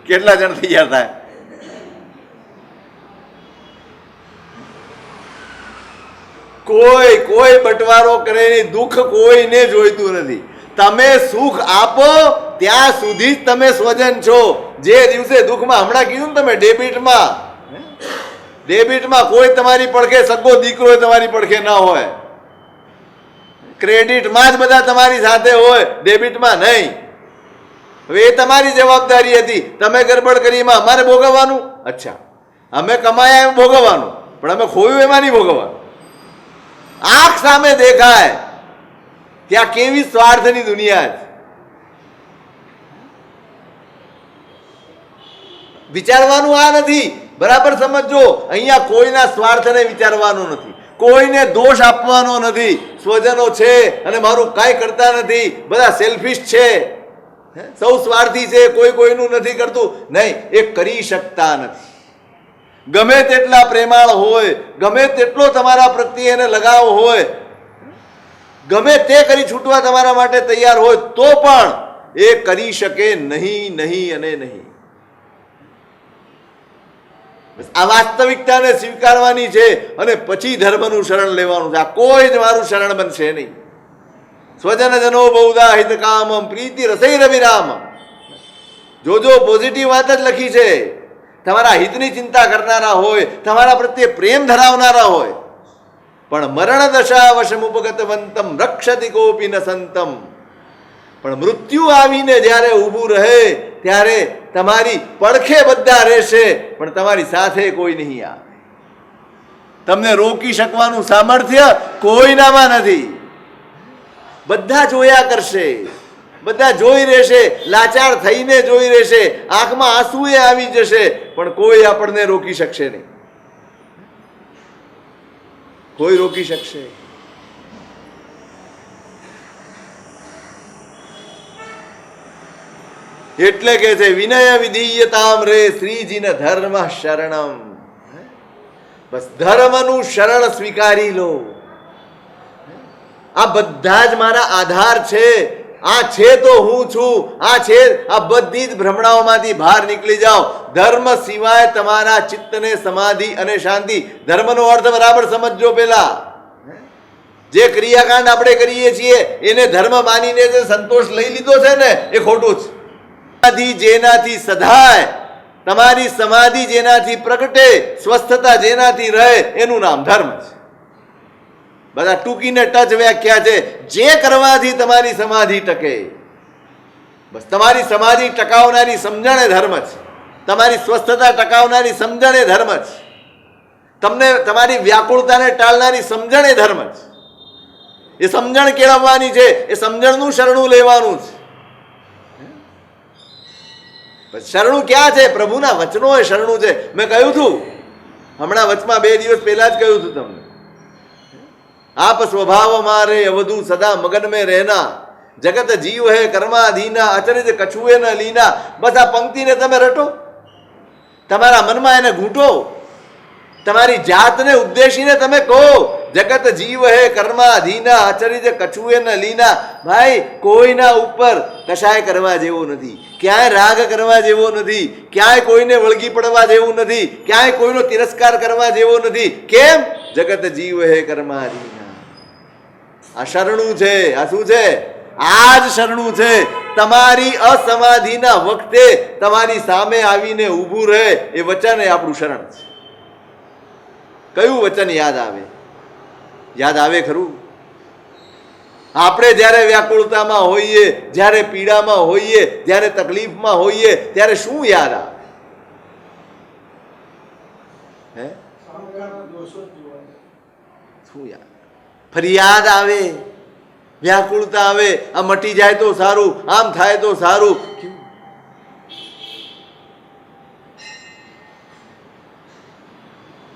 કેટલા જણ તૈયાર થાય? કોઈ બટવારો કરે નહીં. દુઃખ કોઈને જોઈતું નથી. તમે સુખ આપો ત્યાં સુધી જ તમે સ્વજન છો. જે દિવસે દુઃખમાં, હમણાં કીધું ને તમે, ડેબિટમાં કોઈ તમારી પડખે સગો દીકરો તમારી પડખે ન હોય. ક્રેડિટમાં જ બધા તમારી સાથે હોય, ડેબિટમાં નહીં. હવે એ તમારી જવાબદારી હતી. તમે ગડબડ કરી એમાં અમારે ભોગવવાનું? અચ્છા, અમે કમાયા એમ ભોગવવાનું, પણ અમે ખોયું એમાં નહીં ભોગવવાનું. આંખ સામે દેખાય ત્યાં કેવી સ્વાર્થની દુનિયા છે. વિચારવાનું આ નથી, બરાબર સમજો. અહીંયા કોઈના સ્વાર્થને વિચારવાનું નથી, કોઈને દોષ આપવાનો નથી. સ્વજનો છે અને મારું કાંઈ કરતા નથી, બધા સેલ્ફિશ છે, સૌ સ્વાર્થી છે, કોઈ કોઈનું નથી કરતું. નહીં, એ કરી શકતા નથી. ગમે તેટલા પ્રેમાળ હોય, ગમે તેટલો તમારા પ્રત્યે એને લગાવ હોય, ગમે તે કરી છૂટવા તમારા માટે તૈયાર હોય, તો પણ એ કરી શકે નહીં, નહીં અને નહીં. આ વાસ્તવિકતાને સ્વીકારવાની છે અને પછી ધર્મનું શરણ લેવાનું છે. આ કોઈ જ મારું શરણ બનશે નહીં. સ્વજન જનો બહુધા હિત કામમ પ્રીતિ રસૈર વિરામમ. જોજો પોઝિટિવ વાત જ લખી છે. તમારા હિતની ચિંતા કરનારા હોય, તમારા પ્રત્યે પ્રેમ ધરાવનારા હોય, પણ મરણ દશા વશમુપગતવંતમ રક્ષતિ કોપી ન સંતમ. પણ મૃત્યુ આવીને જ્યારે ઊભું રહે ત્યારે તમારી પડખે બધા રહેશે, પણ તમારી સાથે કોઈ નહીં આવે. તમને રોકી શકવાનું સામર્થ્ય કોઈનામાં નથી. બધા જોયા કરશે, બધા જોઈ રહેશે, લાચાર થઈને જોઈ રહેશે, આંખમાં આંસુએ આવી જશે, પણ કોઈ આપણને રોકી શકશે નહીં. કોઈ રોકી શકશે? એટલે કે છે વિનય વિધીયતામ રે શ્રીજીને ધર્મ શરણમ. બસ ધર્મનું શરણ સ્વીકારી લો. આ બધા જ મારા આધાર છે. આ છે તો હું છું, આ છે. આ બધી જ ભ્રમણાઓમાંથી બહાર નીકળી જાઓ. ધર્મ સિવાય તમારા ચિત્તને સમાધિ અને શાંતિ. ધર્મનો અર્થ બરાબર સમજજો. પેલા જે ક્રિયાકાંડ આપણે કરીએ છીએ એને ધર્મ માનીને જે સંતોષ લઈ લીધો છે ને, એ ખોટું છે. સમાધિ જેનાથી સધાય, તમારી સમાધિ જેનાથી પ્રગટે, સ્વસ્થતા જેનાથી રહે, એનું નામ ધર્મ છે. બધા ટૂંકીને ટચ વ્યાખ્યા છે. જે કરવાથી તમારી સમાધિ ટકે, બસ તમારી સમાધિ ટકાવનારી સમજણ એ ધર્મ છે. તમારી સ્વસ્થતા ટકાવનારી સમજણ એ ધર્મ છે. તમને તમારી વ્યાકુળતાને ટાળનારી સમજણ એ ધર્મ છે. એ સમજણ કેળવવાની છે, એ સમજણનું શરણું લેવાનું છે. શરણું ક્યાં છે? પ્રભુના વચનો એ શરણું છે. મેં કહ્યું હતું હમણાં વચમાં 2 દિવસ પહેલા જ કહ્યું હતું તમને, આપ સ્વભાવ મારે અવધુ સદા મગન મેં રહેના, જગત જીવ હે કર્માધીના, અચરિત કછુએ ન લીના. બસ આ પંક્તિને તમે રટો, તમારા મનમાં એને ઘૂંટો, તમારી જાતને ઉદ્દેશીને તમે કહો, જગત જીવ હે કર્માધીના, અચરિત કછુએ ન લીના. ભાઈ, કોઈના ઉપર કશાય કરવા જેવો નથી, ક્યાંય રાગ કરવા જેવો નથી, ક્યાંય કોઈને વળગી પડવા જેવું નથી, ક્યાંય કોઈનો તિરસ્કાર કરવા જેવો નથી. કેમ? જગત જીવ હે કર્માધીના. આ શરણું છે. આ શું છે? આ જ શરણું છે. તમારી અસમાધિના વખતે તમારી સામે આવીને ઊભું રહે એ વચન એ આપણું શરણ છે. કયું વચન યાદ આવે? યાદ આવે ખરું? આપણે જ્યારે વ્યાકુળતામાં હોઈએ, જ્યારે પીડામાં હોઈએ, જ્યારે તકલીફમાં હોઈએ, ત્યારે શું યાદ આવે? હે? શું યાદ? ફરિયાદ આવે, વ્યાકુળતા આવે, આ મટી જાય તો સારું, આમ થાય તો સારું.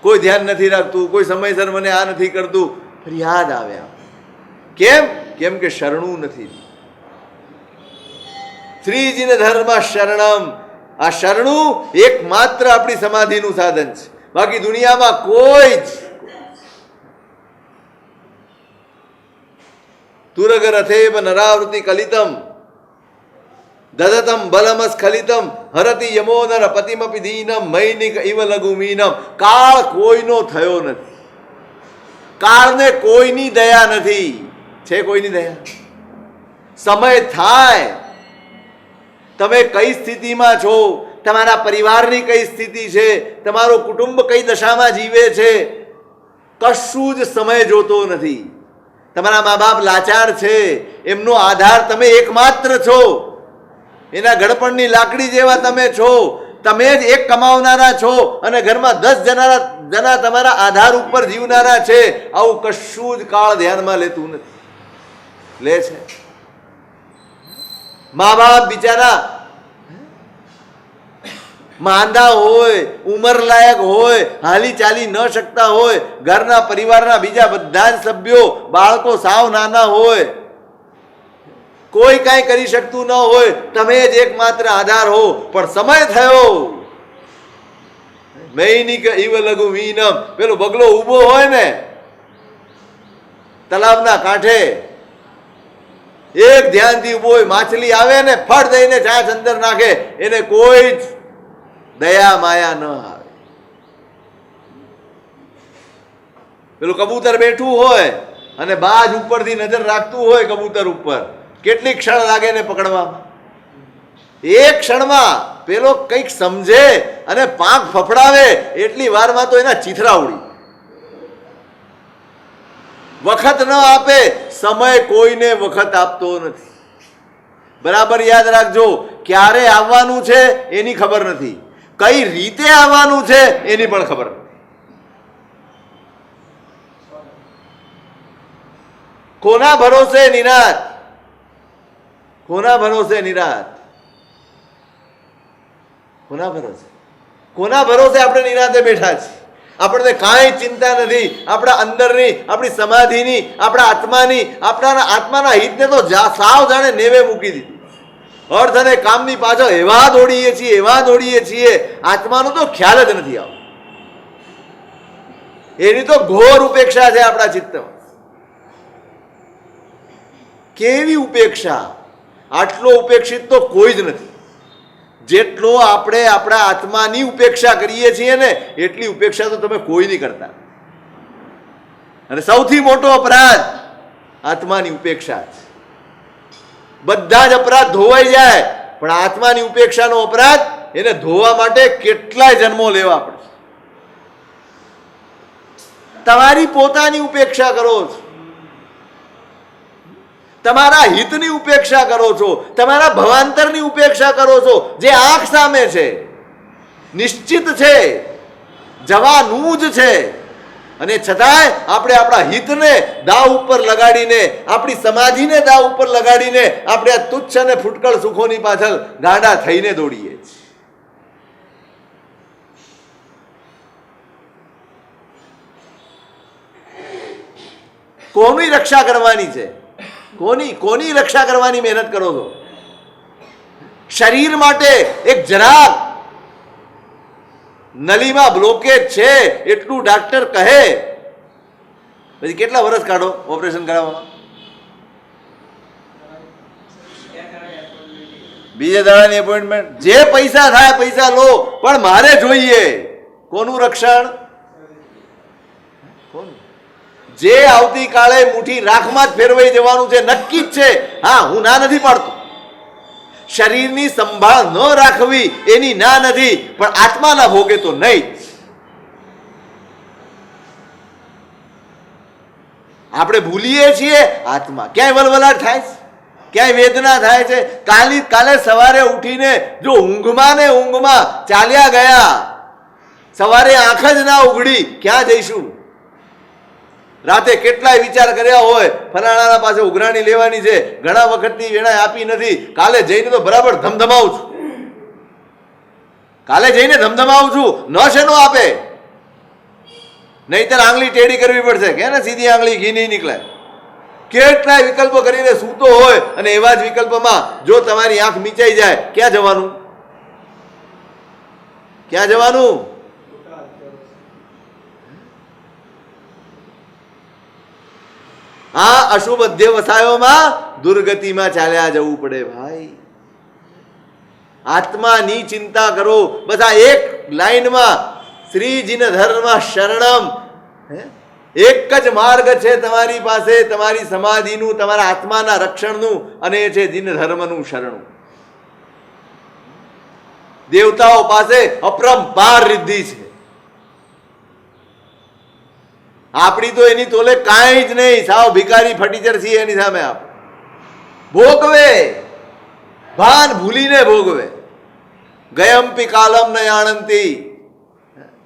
કોઈ ધ્યાન નથી રાખતું, કોઈ સમયસર મને આ નથી કરતું, ફરિયાદ આવે. કેમ? કેમ કે શરણું નથી. શ્રીજીને ધર્મ શરણમ. આ શરણું એકમાત્ર આપણી સમાધિનું સાધન છે. બાકી દુનિયામાં કોઈ જ તુરગ રથેબ નરાવૃતિ કલિતમ દદતમ બલમસ્ખલિતમ હરતિ યમોનર પતિમપી દીનમ મૈનિક ઇવ લઘુમીનમ. કાળ કોઈનો થયો નથી, કાળને કોઈની દયા નથી. છે કોઈની દયા? સમય થાય, તમે કઈ સ્થિતિમાં છો, તમારા પરિવારની કઈ સ્થિતિ છે, તમારું કુટુંબ કઈ દશામાં જીવે છે, કશું જ સમય જોતો નથી. તમારા મા બાપ લાચાર છે, એમનો આધાર તમે એકમાત્ર છો, એના ગળપણની લાકડી જેવા તમે છો, તમે જ એક કમાવનારા છો અને ઘરમાં 10 જણા તમારા આધાર ઉપર જીવનારા છે. આવું કશું જ કાળ ધ્યાનમાં લેતું નથી. લે છે? મા બાપ બિચારા માંદા હોય, ઉંમર લાયક હોય, હાલી ચાલી ન શકતા હોય, ઘરના પરિવારના બીજા બધા જ સભ્યો, બાળકો સાવ નાના હોય, કોઈ કાંઈ કરી શકતું ન હોય, તમે જ એકમાત્ર આધાર હો. પણ સમય થયો, મૈનિક ઇવ લઘુ વીનમ. પેલો બગલો ઊભો હોય ને તલાવના કાંઠે, એક ધ્યાનથી ઊભો હોય, માછલી આવે ને ફળ દઈને ચાંચ અંદર નાખે, એને કોઈ જ દયા માયા ન આવે. પેલું કબૂતર બેઠું હોય અને બાજ ઉપરથી નજર રાખતું હોય કબૂતર ઉપર, કેટલી ક્ષણ લાગે ને પકડવામાં? એક ક્ષણમાં પેલો કંઈક સમજે અને પાંખ ફફડાવે એટલી વારમાં તો એના ચીથરા ઉડી. વખત ન આપે, સમય કોઈને વખત આપતો નથી. બરાબર યાદ રાખજો, ક્યારે આવવાનું છે એની ખબર નથી, કઈ રીતે આવવાનું છે એની પણ ખબર નથી. કોના ભરોસે નિરાત? કોના ભરોસે નિરાત? કોના ભરોસે? કોના ભરોસે આપણે નિરાતે બેઠા છીએ? આપણને કાંઈ ચિંતા નથી આપણા અંદરની, આપણી સમાધિની, આપણા આત્માની. આપણા આત્માના હિતને તો સાવ જાણે નેવે મૂકી દીધું. અર્થ અને કામની પાછળ એવા દોડીએ છીએ, એવા દોડીએ છીએ, આત્માનો તો ખ્યાલ જ નથી આવતો. એની તો ઘોર ઉપેક્ષા છે આપણા ચિત્તમાં. કેવી ઉપેક્ષા! આટલો ઉપેક્ષિત તો કોઈ જ નથી. જેટલો આપણે આપણા આત્માની ઉપેક્ષા કરીએ છીએ ને એટલી ઉપેક્ષા તો તમે કોઈ નહીં કરતા. અને સૌથી મોટો અપરાધ આત્માની ઉપેક્ષા છે. બધા જ અપરાધ ધોવાઈ જાય, પણ આત્માની ઉપેક્ષાનો અપરાધ, એને ધોવા માટે કેટલાય જન્મો લેવા પડશે. તમારી પોતાની ઉપેક્ષા કરો છો, તમારા હિતની ઉપેક્ષા કરો છો, તમારા ભવાંતરની ઉપેક્ષા કરો છો, જે આંખ સામે છે. નિશ્ચિત છે, જવાનું જ છે. અને છતાંય આપણે આપણા હિતને દાવ ઉપર લગાડીને, આપણી સમાધિને દાવ ઉપર લગાડીને આપણે આ તુચ્છ અને ફૂટકળ સુખોની પાછળ ગાંડા થઈને દોડીએ છીએ. કોની રક્ષા કરવાની છે? કોની રક્ષા કરવાની મહેનત કરો છો? શરીર માટે એક જરાક નલીમાં બ્લોકેજ છે એટલું ડાક્ટર કહે, પછી કેટલા વર્ષ કાઢો ઓપરેશન કરાવવામાં? બીજે દાડાની એપોઇન્ટમેન્ટ. જે પૈસા થાય પૈસા લો, પણ મારે જોઈએ કોનું રક્ષણ? જે આવતીકાલે મુઠ્ઠી રાખમાં જ ફેરવાઈ જવાનું છે, નક્કી જ છે. હા, હું ના નથી પાડતો, શરીરની સંભાળ ન રાખવી એની ના નથી, પણ આત્માના ભોગે તો નહીં. આપણે ભૂલીએ છીએ આત્મા. ક્યાંય વલવલાટ થાય છે, ક્યાંય વેદના થાય છે. કાલે સવારે ઉઠીને જો ઊંઘમાં ને ઊંઘમાં ચાલ્યા ગયા, સવારે આંખ જ ના ઉઘડી, ક્યાં જઈશું? રાતે કેટલાય વિચાર કર્યા હોય, ફલાણાના પાસે ઉઘરાણી લેવાની છે, ઘણા વખતની વેણાય આપી નથી, કાલે જઈને તો બરાબર ધમધમાવું છું, કાલે જઈને ધમધમાવું છું. ન શેનો આપે? નહીતર આંગળી ટેડી કરવી પડશે, કે ને સીધી આંગળી ઘી નહીં નીકળે. કેટલાય વિકલ્પો કરીને સૂતો હોય, અને એવા જ વિકલ્પમાં જો તમારી આંખ મીચાઈ જાય, ક્યાં જવાનું? ક્યાં જવાનું? આ અશુભ અધ્યવસાયોમાં દુર્ગતિમાં ચાલ્યા જવું પડે ભાઈ. આત્માની ચિંતા કરો. બસ આ એક લાઈનમાં શ્રીજીન ધર્મ શરણમ, એક જ માર્ગ છે તમારી પાસે, તમારી સમાધિનું, તમારા આત્માના રક્ષણનું, અને એ છે જીન ધર્મનું શરણું. દેવતાઓ પાસે અપરંપાર રિદ્ધિ છે, આપણી તો એની તોલે કાંઈ જ નહીં. સાવ ભિખારી ફટીચર છીએ એની સામે. આપ ભોગવે, ભાન ભૂલીને ભોગવે. ગયમ્પી કાલમ ન જાણંતી,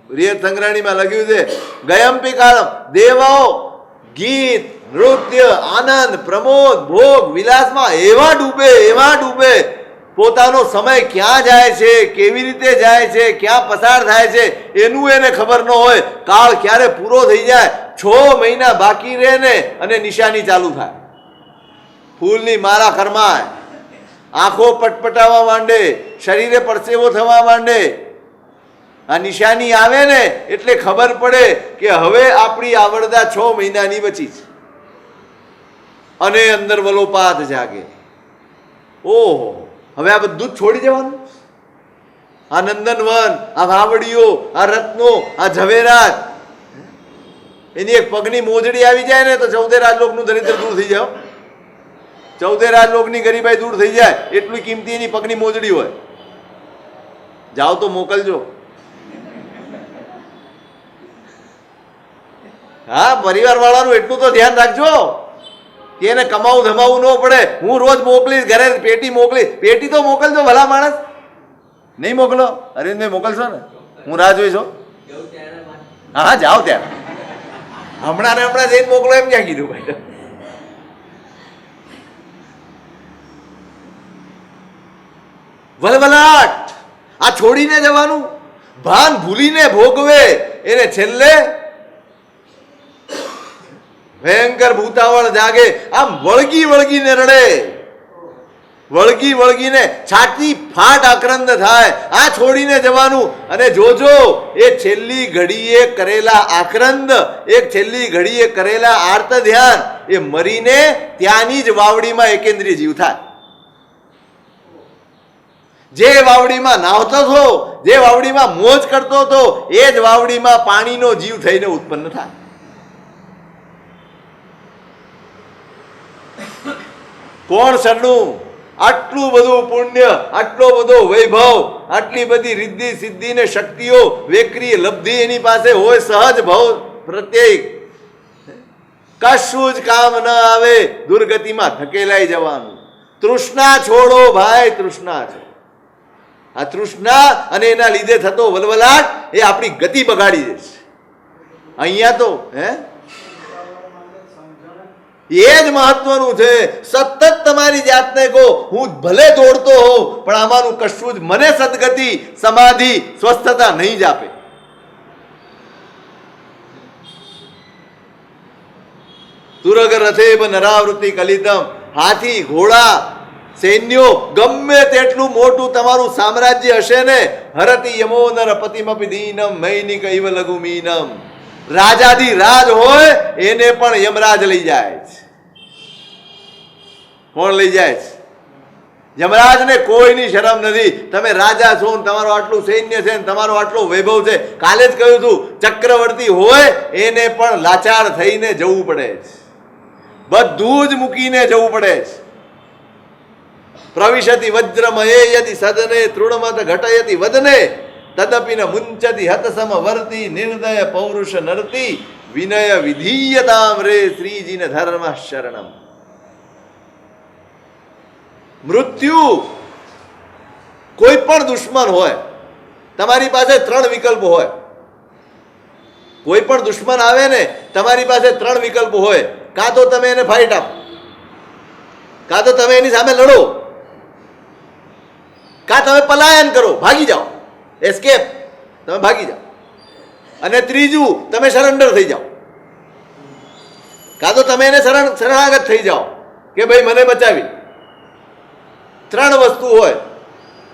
રિયત સંગ્રહણીમાં લખ્યું છે, ગયમ્પી કાલમ. દેવો ગીત, નૃત્ય, આનંદ, પ્રમોદ, ભોગ, વિલાસમાં એવા ડૂબે, પોતાનો સમય ક્યાં જાય છે, કેવી રીતે જાય છે, ક્યાં પસાર થાય છે એનું એને ખબર ન હોય. કાળ ક્યારે પૂરો થઈ જાય, 6 મહિના બાકી રહે ને અને નિશાની ચાલુ થાય. ફૂલની માળા ખરમાય, આંખો પટપટાવા માંડે, શરીરે પરસેવો થવા માંડે. આ નિશાની આવે ને એટલે ખબર પડે કે હવે આપણી આવડતા 6 મહિનાની બચી છે, અને અંદર વલોપાત જાગે. ઓહો, હવે આ બધું જ છોડી દેવાનું. આ નંદનવન, આ વાવડીઓ, આ રત્નો, આ ઝવેરાત, એની એક પગની મોજડી આવી જાય ને તો 14 રાજલોકનું દરિદ્ર દૂર થઈ જાય. 14 રાજલોકની ગરીબાઈ દૂર થઈ જાય, એટલી કિંમતી એની પગની મોજડી હોય. જાઓ તો મોકલજો. હા, પરિવાર વાળાનું એટલું તો ધ્યાન રાખજો કે એને કમાવું ધમાવું ન પડે. હું રોજ મોકલીશ ઘરે, પેટી મોકલીશ. પેટી તો મોકલજો ભલા માણસ. નહીં મોકલો? અરવિંદભાઈ મોકલશો ને? હું રાહ જોઈશ. હા, જાઓ ત્યારે. હમણાં જઈને મોકલો એમ ક્યાં કીધું ભાઈ? વલવલાટ આ છોડીને જવાનું. ભાન ભૂલીને ભોગવે એને છેલ્લે ભયંકર ભૂતાવળ જાગે. આમ વળગીને રડે, વળગીને છાતી ફાટ આક્રંદ થાય. આ છોડીને જવાનું. અને જોજો, એ છેલ્લી ઘડીએ કરેલા આક્રંદ, એક છેલ્લી ઘડીએ કરેલા આર્ત ધ્યાન, એ મરીને ત્યાંની જ વાવડીમાં એકેન્દ્રીય જીવ થાય. જે વાવડીમાં નાહતો હતો, જે વાવડીમાં મોજ કરતો હતો, એ જ વાવડીમાં પાણીનો જીવ થઈને ઉત્પન્ન થાય. કોણ શરણું? આટલું બધું પુણ્ય, આટલો બધો વૈભવ, આટલી બધી રિદ્ધિ સિદ્ધિ ને શક્તિઓ, વેકરી લબ્ધિ એની પાસે હોય, સહજ ભવ પ્રત્યેક, કશું જ કામ ન આવે, દુર્ગતિમાં ધકેલાઈ જવાનું. તૃષ્ણા છોડો ભાઈ, તૃષ્ણા છોડો. આ તૃષ્ણા અને એના લીધે થતો વલવલાટ એ આપણી ગતિ બગાડી દે છે. અહીંયા તો એ જ મહત્વનું છે. સતત તમારી જાતને કહો હું ભલે દોડતો હોઉં પણ આમાંનું કશું જ મને સદગતિ, સમાધિ, સ્વસ્થતા નહીં જ આપે. તુરગ રથેબ નરાવૃત્તિ કલિતમ. હાથી, ઘોડા, સૈન્યો ગમે તેટલું મોટું તમારું સામ્રાજ્ય હશે ને, હરતી યમો નર પતિમપી દીનમ મૈનિક ઇવ લઘુમીનમ. રાજાધી રાજ હોય એને પણ યમરાજ લઈ જાય છે. કોણ લઈ જાય છે? યમરાજને કોઈની શરમ નથી. તમે રાજા છો ને તમારું આટલું સૈન્ય છે ને તમારો આટલો વૈભવ છે. કાલે જ કહ્યું હતું ચક્રવર્તી હોય એને પણ લાચાર થઈને જવું પડે છે. બધું જ મૂકીને જવું પડે છે. પ્રવિશતિ વજ્રમયે યદિ સદને તૃણમત ઘટયતિ વદને તદપિ ન મુંચતિ હતસમ વર્તી નિર્દય પૌરુષ નરતી વિનય વિધીયતામ રે શ્રીજીને ધર્મ શરણમ. મૃત્યુ કોઈ પણ દુશ્મન હોય, તમારી પાસે 3 વિકલ્પો હોય. કોઈ પણ દુશ્મન આવે ને તમારી પાસે 3 વિકલ્પો હોય. કાં તો તમે એને ફાઇટ આપો, કાં તો તમે એની સામે લડો, કાં તમે પલાયન કરો, ભાગી જાઓ, એસ્કેપ, તમે ભાગી જાઓ, અને ત્રીજું તમે સરેન્ડર થઈ જાઓ. કાં તો તમે એને શરણાગત થઈ જાઓ કે ભાઈ મને બચાવી. 3 વસ્તુ હોય.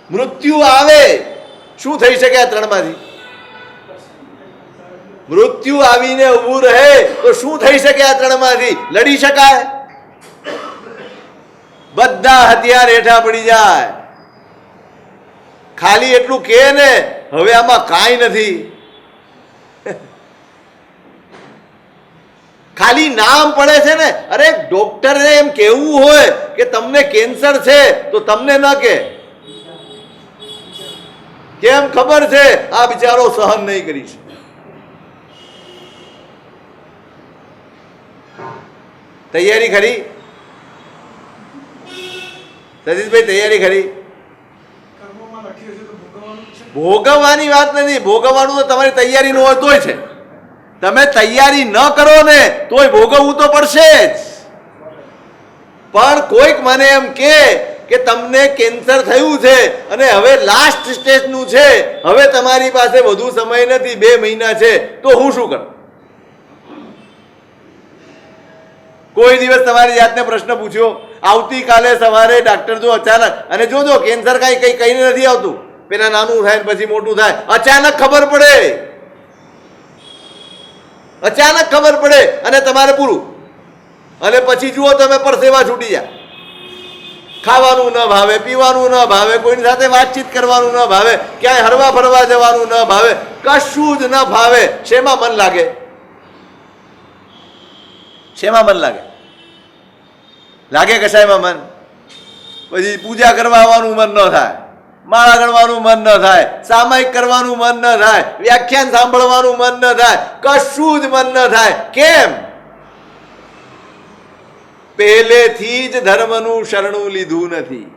મૃત્યુ આવે, શું થઈ શકે આ 3માંથી? મૃત્યુ આવીને ઊભું રહે તો શું થઈ શકે આ 3માંથી? લડી શકાય? બધા હથિયાર હેઠા પડી જાય. ખાલી એટલું કે ને હવે આમાં કાંઈ નથી. ખાલી નામ પડે છે ને. અરે ડોક્ટરને એમ કહેવું હોય કે તમને કેન્સર છે તો તમને ન કે. કેમ? ખબર છે આ બિચારો સહન નહીં કરી શકે. તૈયારી ખરી? સતીશભાઈ તૈયારી ખરી? ભોગવવાની વાત નથી. ભોગવવાનું તો તમારી તૈયારી નું હોય તોય છે. તમે તૈયારી ન કરો ને તોય ભોગવવું તો પડશે જ. પણ કોઈક મને એમ કે તમને કેન્સર થયું છે અને હવે લાસ્ટ સ્ટેજનું છે, હવે તમારી પાસે વધુ સમય નથી, 2 મહિના છે, તો હું શું કરું? કોઈ દિવસ તમારી જાતને પ્રશ્ન પૂછ્યો? આવતીકાલે સવારે ડાક્ટર જો અચાનક, અને જોજો કેન્સર કઈ કઈને નથી આવતું, પેલા નાનું થાય પછી મોટું થાય, અચાનક ખબર પડે, અચાનક ખબર પડે અને તમારે પૂરું. અને પછી જુઓ તમે પરસેવા છૂટી જાય. ખાવાનું ન ભાવે, પીવાનું ન ભાવે, કોઈની સાથે વાતચીત કરવાનું ન ભાવે, ક્યાંય હરવા ફરવા જવાનું ન ભાવે, કશું જ ન ભાવે. શેમાં મન લાગે? શેમાં મન લાગે? લાગે કશાયમાં મન? પછી પૂજા કરવા આવવાનું મન ન થાય, માળા ગણવાનું મન ન થાય, સામાયિક કરવાનું મન ન થાય, વ્યાખ્યાન સાંભળવાનું મન ન થાય, કશું જ મન ન થાય. કેમ? પહેલેથી જ ધર્મનું શરણું લીધું નથી.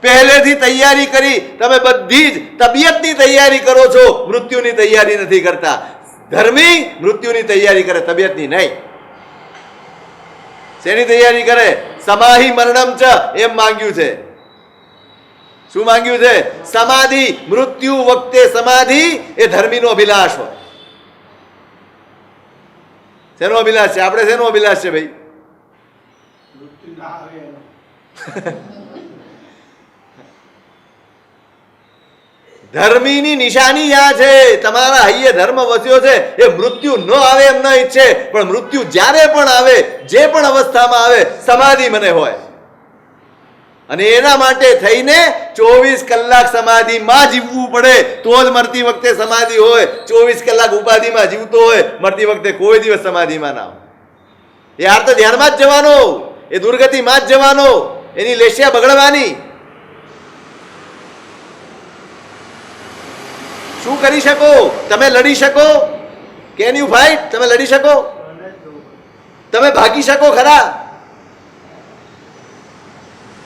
પહેલેથી તૈયારી કરી. તમે બધી જ તબિયતની તૈયારી કરો છો, મૃત્યુની તૈયારી નથી કરતા. ધર્મી મૃત્યુની તૈયારી કરે, તબિયતની નહીં. શેની તૈયારી કરે? સમાહિ મરણમ ચ એમ માંગ્યું છે. શું માંગ્યું છે? સમાધિ. મૃત્યુ વખતે સમાધિ એ ધર્મીનો અભિલાષ હોય. શેનો અભિલાષ છે? આપણે શેનો અભિલાષ છે ભાઈ? ધર્મીની નિશાની આ છે. તમારા હૈયે ધર્મ વસ્યો છે. એ મૃત્યુ ન આવે એમ ન ઈચ્છે, પણ મૃત્યુ જ્યારે પણ આવે, જે પણ અવસ્થામાં આવે, સમાધિ મને હોય. અને એના માટે થઈને 24 કલાક સમાધિમાં જીવવું પડે તો જ મરતી વખતે સમાધિ હોય. 24 કલાક ઉપાધિમાં જીવતો હોય, મરતી વખતે કોઈ દિવસ સમાધિમાં ના હોય. એ આ તો ધ્યાનમાં જ જવાનો, એ દુર્ગતિમાં જ જવાનો, એની લેશિયા બગડવાની. શું કરી શકો? તમે લડી શકો? Can you fight? તમે લડી શકો? તમે ભાગી શકો ખરા?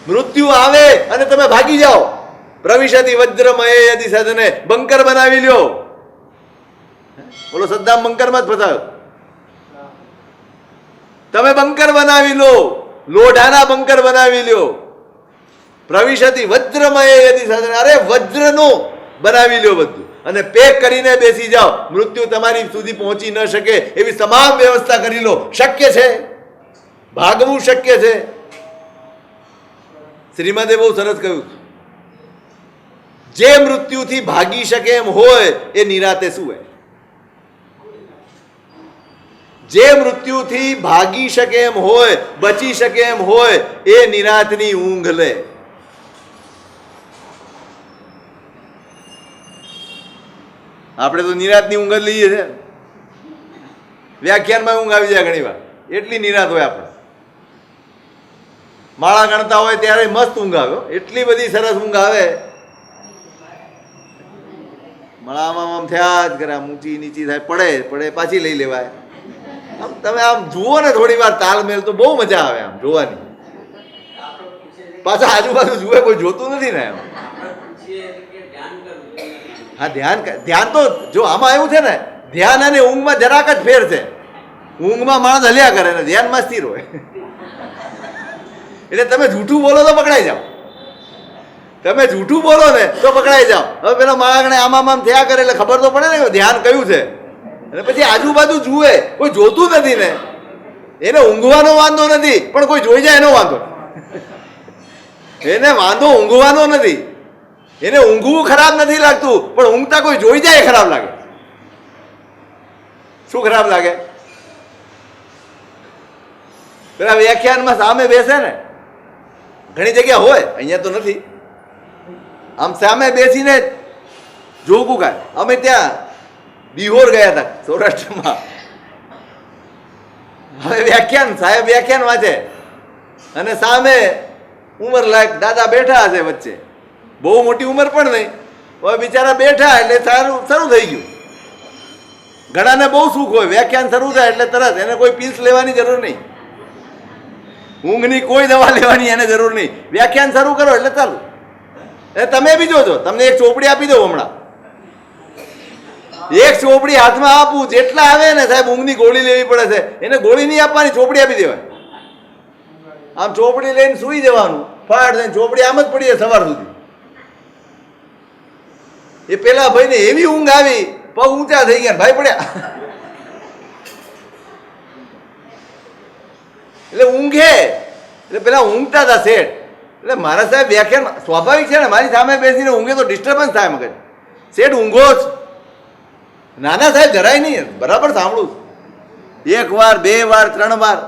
મૃત્યુ આવે અને તમે ભાગી જાઓ પ્રવિશતિ વજ્રમયે યદિ સદને, બંકર બનાવી લ્યો. બોલો સદ્દામ બંકરમાં જ ફસાયો. તમે બંકર બનાવી લો, લોઢાના બંકર બનાવી લ્યો. પ્રવિશતિ વજ્રમયે યદિ સદને, અરે વજ્રનો બનાવી લ્યો બધું, અને પેક કરીને બેસી જાઓ. મૃત્યુ તમારી સુધી પહોંચી ન શકે એવી તમામ વ્યવસ્થા કરી લો. શક્ય છે, ભાગવું શક્ય છે. શ્રીમદે બહુ સરસ કહ્યું, જે મૃત્યુથી ભાગી શકે એમ હોય એ નિરાતે સુવે. જે મૃત્યુથી ભાગી શકે એમ હોય, બચી શકે એમ હોય, એ નિરાતની ઊંઘ લે. આપણે તો નિરાતની ઊંઘ જ લઈએ છે. વ્યાખ્યાનમાં ઊંઘ આવી જાય ઘણી વાર, એટલી નિરાત હોય. આપણે માળા ગણતા હોય ત્યારે મસ્ત ઊંઘ આવે, એટલી બધી સરસ ઊંઘ આવે. માળામાં આમ થયા જ કરે, આમ ઊંચી નીચી થાય, પડે પડે પાછી લઈ લેવાય. આમ તમે આમ જુઓ ને થોડી વાર તાલમેલ, તો બહુ મજા આવે આમ જોવાની. પાછા આજુબાજુ જુએ, કોઈ જોતું નથી ને એમ. હા, ધ્યાન તો જો આમાં એવું છે ને, ધ્યાન અને ઊંઘમાં જરાક જ ફેર છે. ઊંઘમાં માણસ હલ્યા કરે ને ધ્યાનમાં સ્થિર હોય. એટલે તમે જૂઠું બોલો તો પકડાઈ જાઓ, તમે જૂઠું બોલો ને તો પકડાઈ જાઓ. હવે પેલા માણસને આમ આમ થયા કરે એટલે ખબર તો પડે ને કે ધ્યાન કયું છે. અને પછી આજુબાજુ જુએ, કોઈ જોતું નથી ને, એને ઊંઘવાનો વાંધો નથી, પણ કોઈ જોઈ જાય એનો વાંધો. એને વાંધો ઊંઘવાનો નથી, એને ઊંઘવું ખરાબ નથી લાગતું, પણ ઊંઘતા કોઈ જોઈ જાય ખરાબ લાગે. શું ખરાબ લાગે? પેલા વ્યાખ્યાનમાં સામે બેસે ને, ઘણી જગ્યા હોય, અહીંયા તો નથી, આમ સામે બેસીને જોગું કાય. અમે ત્યાં દિહોર ગયા હતા સૌરાષ્ટ્રમાં. હવે વ્યાખ્યાન, સાહેબ વ્યાખ્યાન વાંચે અને સામે ઉંમર લાયક દાદા બેઠા હશે વચ્ચે, બહુ મોટી ઉંમર પણ નહીં. હવે બિચારા બેઠા એટલે સારું શરૂ થઈ ગયું. ઘણાને બહુ સુખ હોય, વ્યાખ્યાન શરૂ થાય એટલે તરત, એને કોઈ પીલ્સ લેવાની જરૂર નહીં, ઊંઘની કોઈ દવા લેવાની એને જરૂર નહીં. વ્યાખ્યાન શરૂ કરો એટલે ચાલુ. એ તમે બી જોજો, તમને એક ચોપડી આપી દઉં હમણાં, એક ચોપડી હાથમાં આપું, જેટલા આવે ને સાહેબ ઊંઘની ગોળી લેવી પડે છે, એને ગોળી નહીં આપવાની, ચોપડી આપી દેવાય. આમ ચોપડી લઈને સુઈ જવાનું, ફાટ થઈને ચોપડી આમ જ પડી સવાર સુધી. એ પેલા ભાઈને એવી ઊંઘ આવી, પગ ઊંચા થઈ ગયા, ભાઈ પડ્યા. એટલે ઊંઘે, એટલે પેલા ઊંઘતા હતા શેઠ. એટલે મારા સાહેબ વ્યાખ્યાન સ્વાભાવિક છે ને, મારી સામે બેસીને ઊંઘે તો ડિસ્ટર્બન્સ થાય મગજ. શેઠ ઊંઘો જ. નાના સાહેબ જરાય નહીં, બરાબર સાંભળું. એક વાર, બે વાર, ત્રણ વાર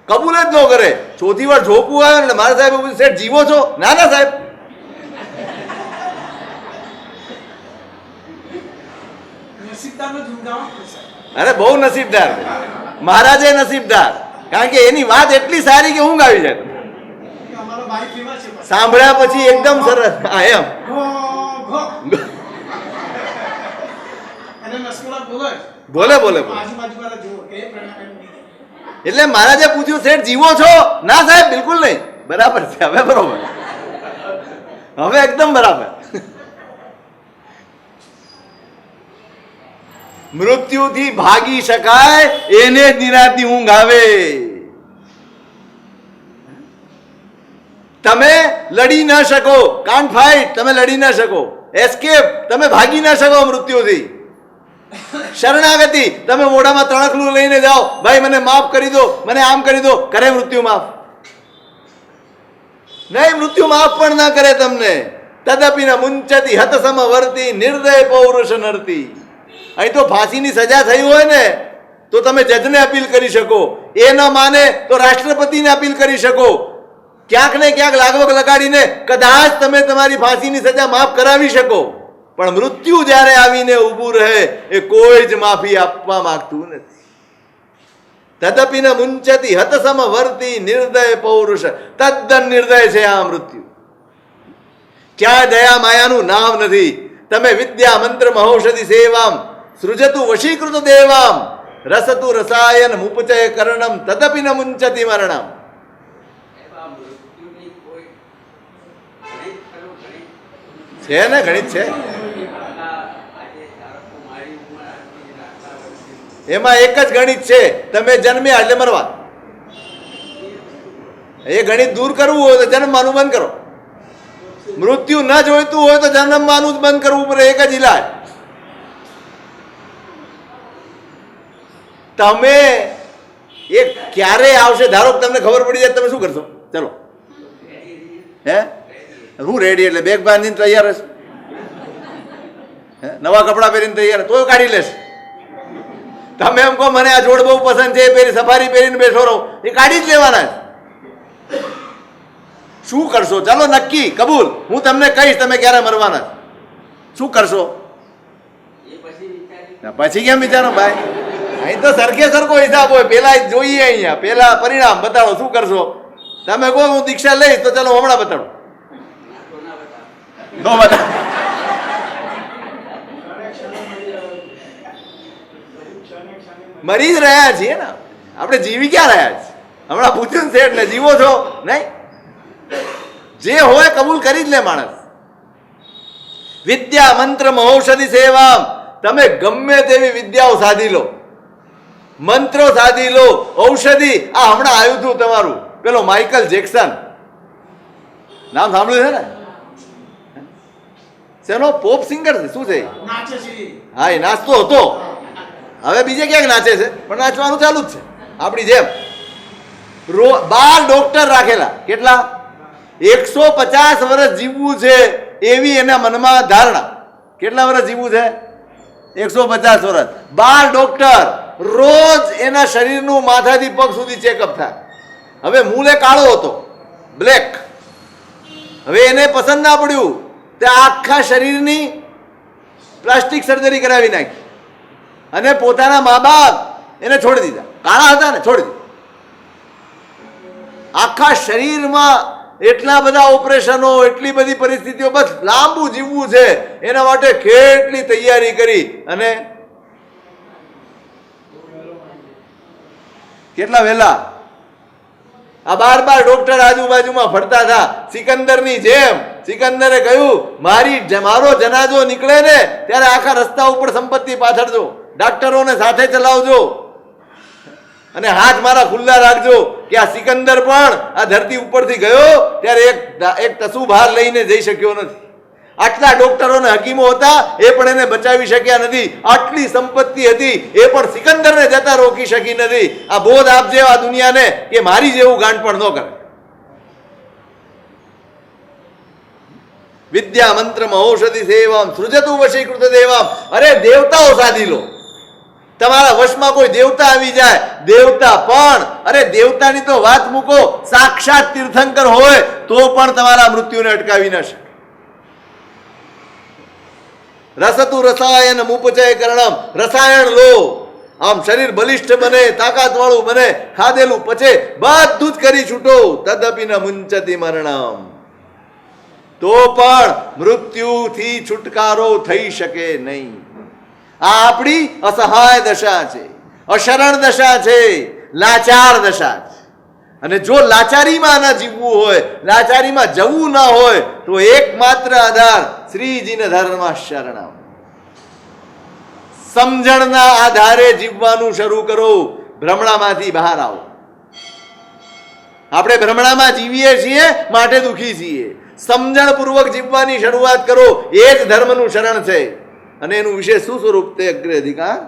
કબૂલ જ ન કરે. ચોથી વાર ઝોકવું આવે એટલે મારા સાહેબ પૂછ્યું, શેઠ જીવો છો? ના ના સાહેબ. અરે બહુ નસીબદાર, મહારાજે નસીબદાર, કારણ કે એની વાત એટલી સારી કે ઊંઘ આવી જાય. સાંભળ્યા પછી એકદમ સરસ. હા એમ બોલે બોલે બોલે. એટલે મહારાજે પૂછ્યું, શેઠ જીવો છો? ના સાહેબ બિલકુલ નહીં. બરાબર છે, હવે બરોબર, હવે એકદમ બરાબર. મૃત્યુથી ભાગી શકાય એને જ નિરાંતની ઊંઘ આવે. તમે લડી ન શકો, કાન્ટ ફાઇટ, તમે લડી ન શકો. એસ્કેપ, તમે ભાગી ન શકો મૃત્યુથી. શરણાગતિ, તમે મોઢામાં તણખલું લઈને જાઓ, ભાઈ મને માફ કરી દો, મને આમ કરી દો, કરે મૃત્યુ માફ? નહીં, મૃત્યુ માફ પણ ના કરે તમને. તદપિ ન મુંચતી હત સમવર્તી નિર્દય પૌરુષ નરતી. અહીં તો ફાંસીની સજા થઈ હોય ને તો તમે જજને અપીલ કરી શકો, એ ન માને તો રાષ્ટ્રપતિને અપીલ કરી શકો. ક્યાંક ને ક્યાંક લાગવગ લગાડીને કદાચ તમે તમારી ફાંસીની સજા માફ કરાવી શકો. પણ મૃત્યુ જ્યારે આવીને ઊભું રહે એ કોઈ જ માફી આપવા માંગતું નથી. તદપિ ન મુંચતી હત સમવર્તી નિર્દય પૌરુષ. તદ્દન નિર્દય છે આ મૃત્યુ. ક્યાંય દયા માયાનું નામ નથી. તમે વિદ્યા મંત્ર મહૌષધિ સેવામ સૃજતુ વશીકૃત દેવામ રસતુ રસાયન મુપચય કરણમ તદપિ ન મુંચતી મરણમ. છે ને ગણિત છે, એમાં એક જ ગણિત છે, તમે જન્મ્યા એટલે મરવા. એ ગણિત દૂર કરવું હોય તો જન્મવાનું બંધ કરો. મૃત્યુ ન જોઈતું હોય તો જન્મવાનું જ બંધ કરવું પડે. એક જ ઈલાજ. તમે એ ક્યારે આવશે ધારો કે તમને ખબર પડી જાય, તમે શું કરશો? ચલો હે હું રેડી એટલે બેગ બાંધીને તૈયાર હશે, નવા કપડાં પહેરીને તૈયાર, તો કાઢી લેશે. તમે એમ કહો મને આ જોડ બહુ પસંદ છે, પહેરી સફારી પહેરીને બેઠો રહો, એ કાઢી જ લેવાના છે. શું કરશો? ચાલો નક્કી કબૂલ, હું તમને કહીશ તમે ક્યારે મરવાના, શું કરશો? પછી કેમ વિચારો ભાઈ? અહીં તો સરખે સરખો હિસાબ હોય. પેલા જોઈએ, અહીંયા પેલા પરિણામ બતાવો, શું કરશો? તમે કહો હું દીક્ષા લઈશ, તો ચાલો હમણાં બતાડો. તો બતાવો. મરી જ રહ્યા છીએ ને આપણે, જીવી ક્યાં રહ્યા છીએ? હમણાં પૂછ્યું છે એટલે જીવો છો નહીં? જે હોય કબૂલ કરી જ લે માણસ. વિદ્યા મંત્ર મહૌષધિ સેવા, તમે ગમે તેવી વિદ્યાઓ સાધી લો, મંત્રો સાધી લો, ઔષધિ. આ હમણાં આવ્યું હતું તમારું પેલો માઇકલ જેક્સન, નામ સાંભળ્યું છે ને? શેનો પોપ સિંગર છે? શું છે? હા, એ નાચતો હતો. હવે બીજે ક્યાંક નાચે છે, પણ નાચવાનું ચાલુ જ છે આપણી જેમ. 12 ડોક્ટર રાખેલા. કેટલા? 150 વર્ષ જીવવું છે એવી એના મનમાં ધારણા. કેટલા વર્ષ જીવવું છે? 150 વર્ષ. 12 ડોક્ટર રોજ એના શરીરનું માથાથી પગ સુધી ચેકઅપ થાય. હવે મૂળે કાળો હતો, બ્લેક. હવે એને પસંદ ના પડ્યું, તે આખા શરીરની પ્લાસ્ટિક સર્જરી કરાવી નાખી અને પોતાના મા બાપ એને છોડી દીધા. કાળા હતા ને, છોડી દીધા. આખા શરીરમાં એટલા બધા ઓપરેશનો, એટલી બધી પરિસ્થિતિઓ. બસ લાંબુ જીવવું છે એના માટે કેટલી તૈયારી કરી અને કેટલા વહેલા આ 12 ડોક્ટર આજુબાજુમાં ફરતા હતા સિકંદરની જેમ. સિકંદરે કહ્યું મારો જનાજો નીકળે ને ત્યારે આખા રસ્તા ઉપર સંપત્તિ પાછળજો, ડાક્ટરોને સાથે ચલાવજો અને હાથ મારા ખુલ્લા રાખજો કે આ સિકંદર પણ આ ધરતી ઉપરથી ગયો ત્યારે એક તસુ બહાર લઈને જઈ શક્યો નથી. આટલા ડોક્ટરોને હકીમો હતા, એ પણ એને બચાવી શક્યા નથી. આટલી સંપત્તિ હતી, એ પણ સિકંદરને જતા રોકી શકી નથી. આ બોધ આપજે આ દુનિયાને કે મારી જેવું ગાંઠ પણ ન કરે. વિદ્યા મંત્ર ઔષધિ સેવામ સૃજતુ વશીકૃત દેવામ. અરે દેવતાઓ સાધી લો. તમારા વશમાં કોઈ દેવતા આવી જાય, દેવતા પણ, અરે દેવતાની તો વાત મૂકો, સાક્ષાત તીર્થંકર હોય તો પણ તમારા મૃત્યુને અટકાવી ન શકે. રસતુ રસાયન મુપચય કરણમ. રસાયણ લો, આમ શરીર બલિષ્ઠ બને, તાકાત વાળું બને, ખાધેલું પચે, બધું જ કરી છૂટો. તદપિ ન મુંચતિ મરણમ. તો પણ મૃત્યુથી છુટકારો થઈ શકે નહીં. આ આપણી અસહાય દશા છે, અશરણ દશા છે, લાચાર દશા છે. અને જો લાચારીમાં ના જીવવું હોય, લાચારીમાં જવું ના હોય, તો એકમાત્ર આધાર શ્રીજીને ધર્મમાં શરણમ. સમજણના આધારે જીવવાનું શરૂ કરો. ભ્રમણામાંથી બહાર આવો. આપણે ભ્રમણામાં જીવીએ છીએ માટે દુઃખી છીએ. સમજણપૂર્વક જીવવાની શરૂઆત કરો, એ જ ધર્મનું શરણ છે. અને એનું વિશેષ શું સ્વરૂપ? તે અગ્રે અધિકાર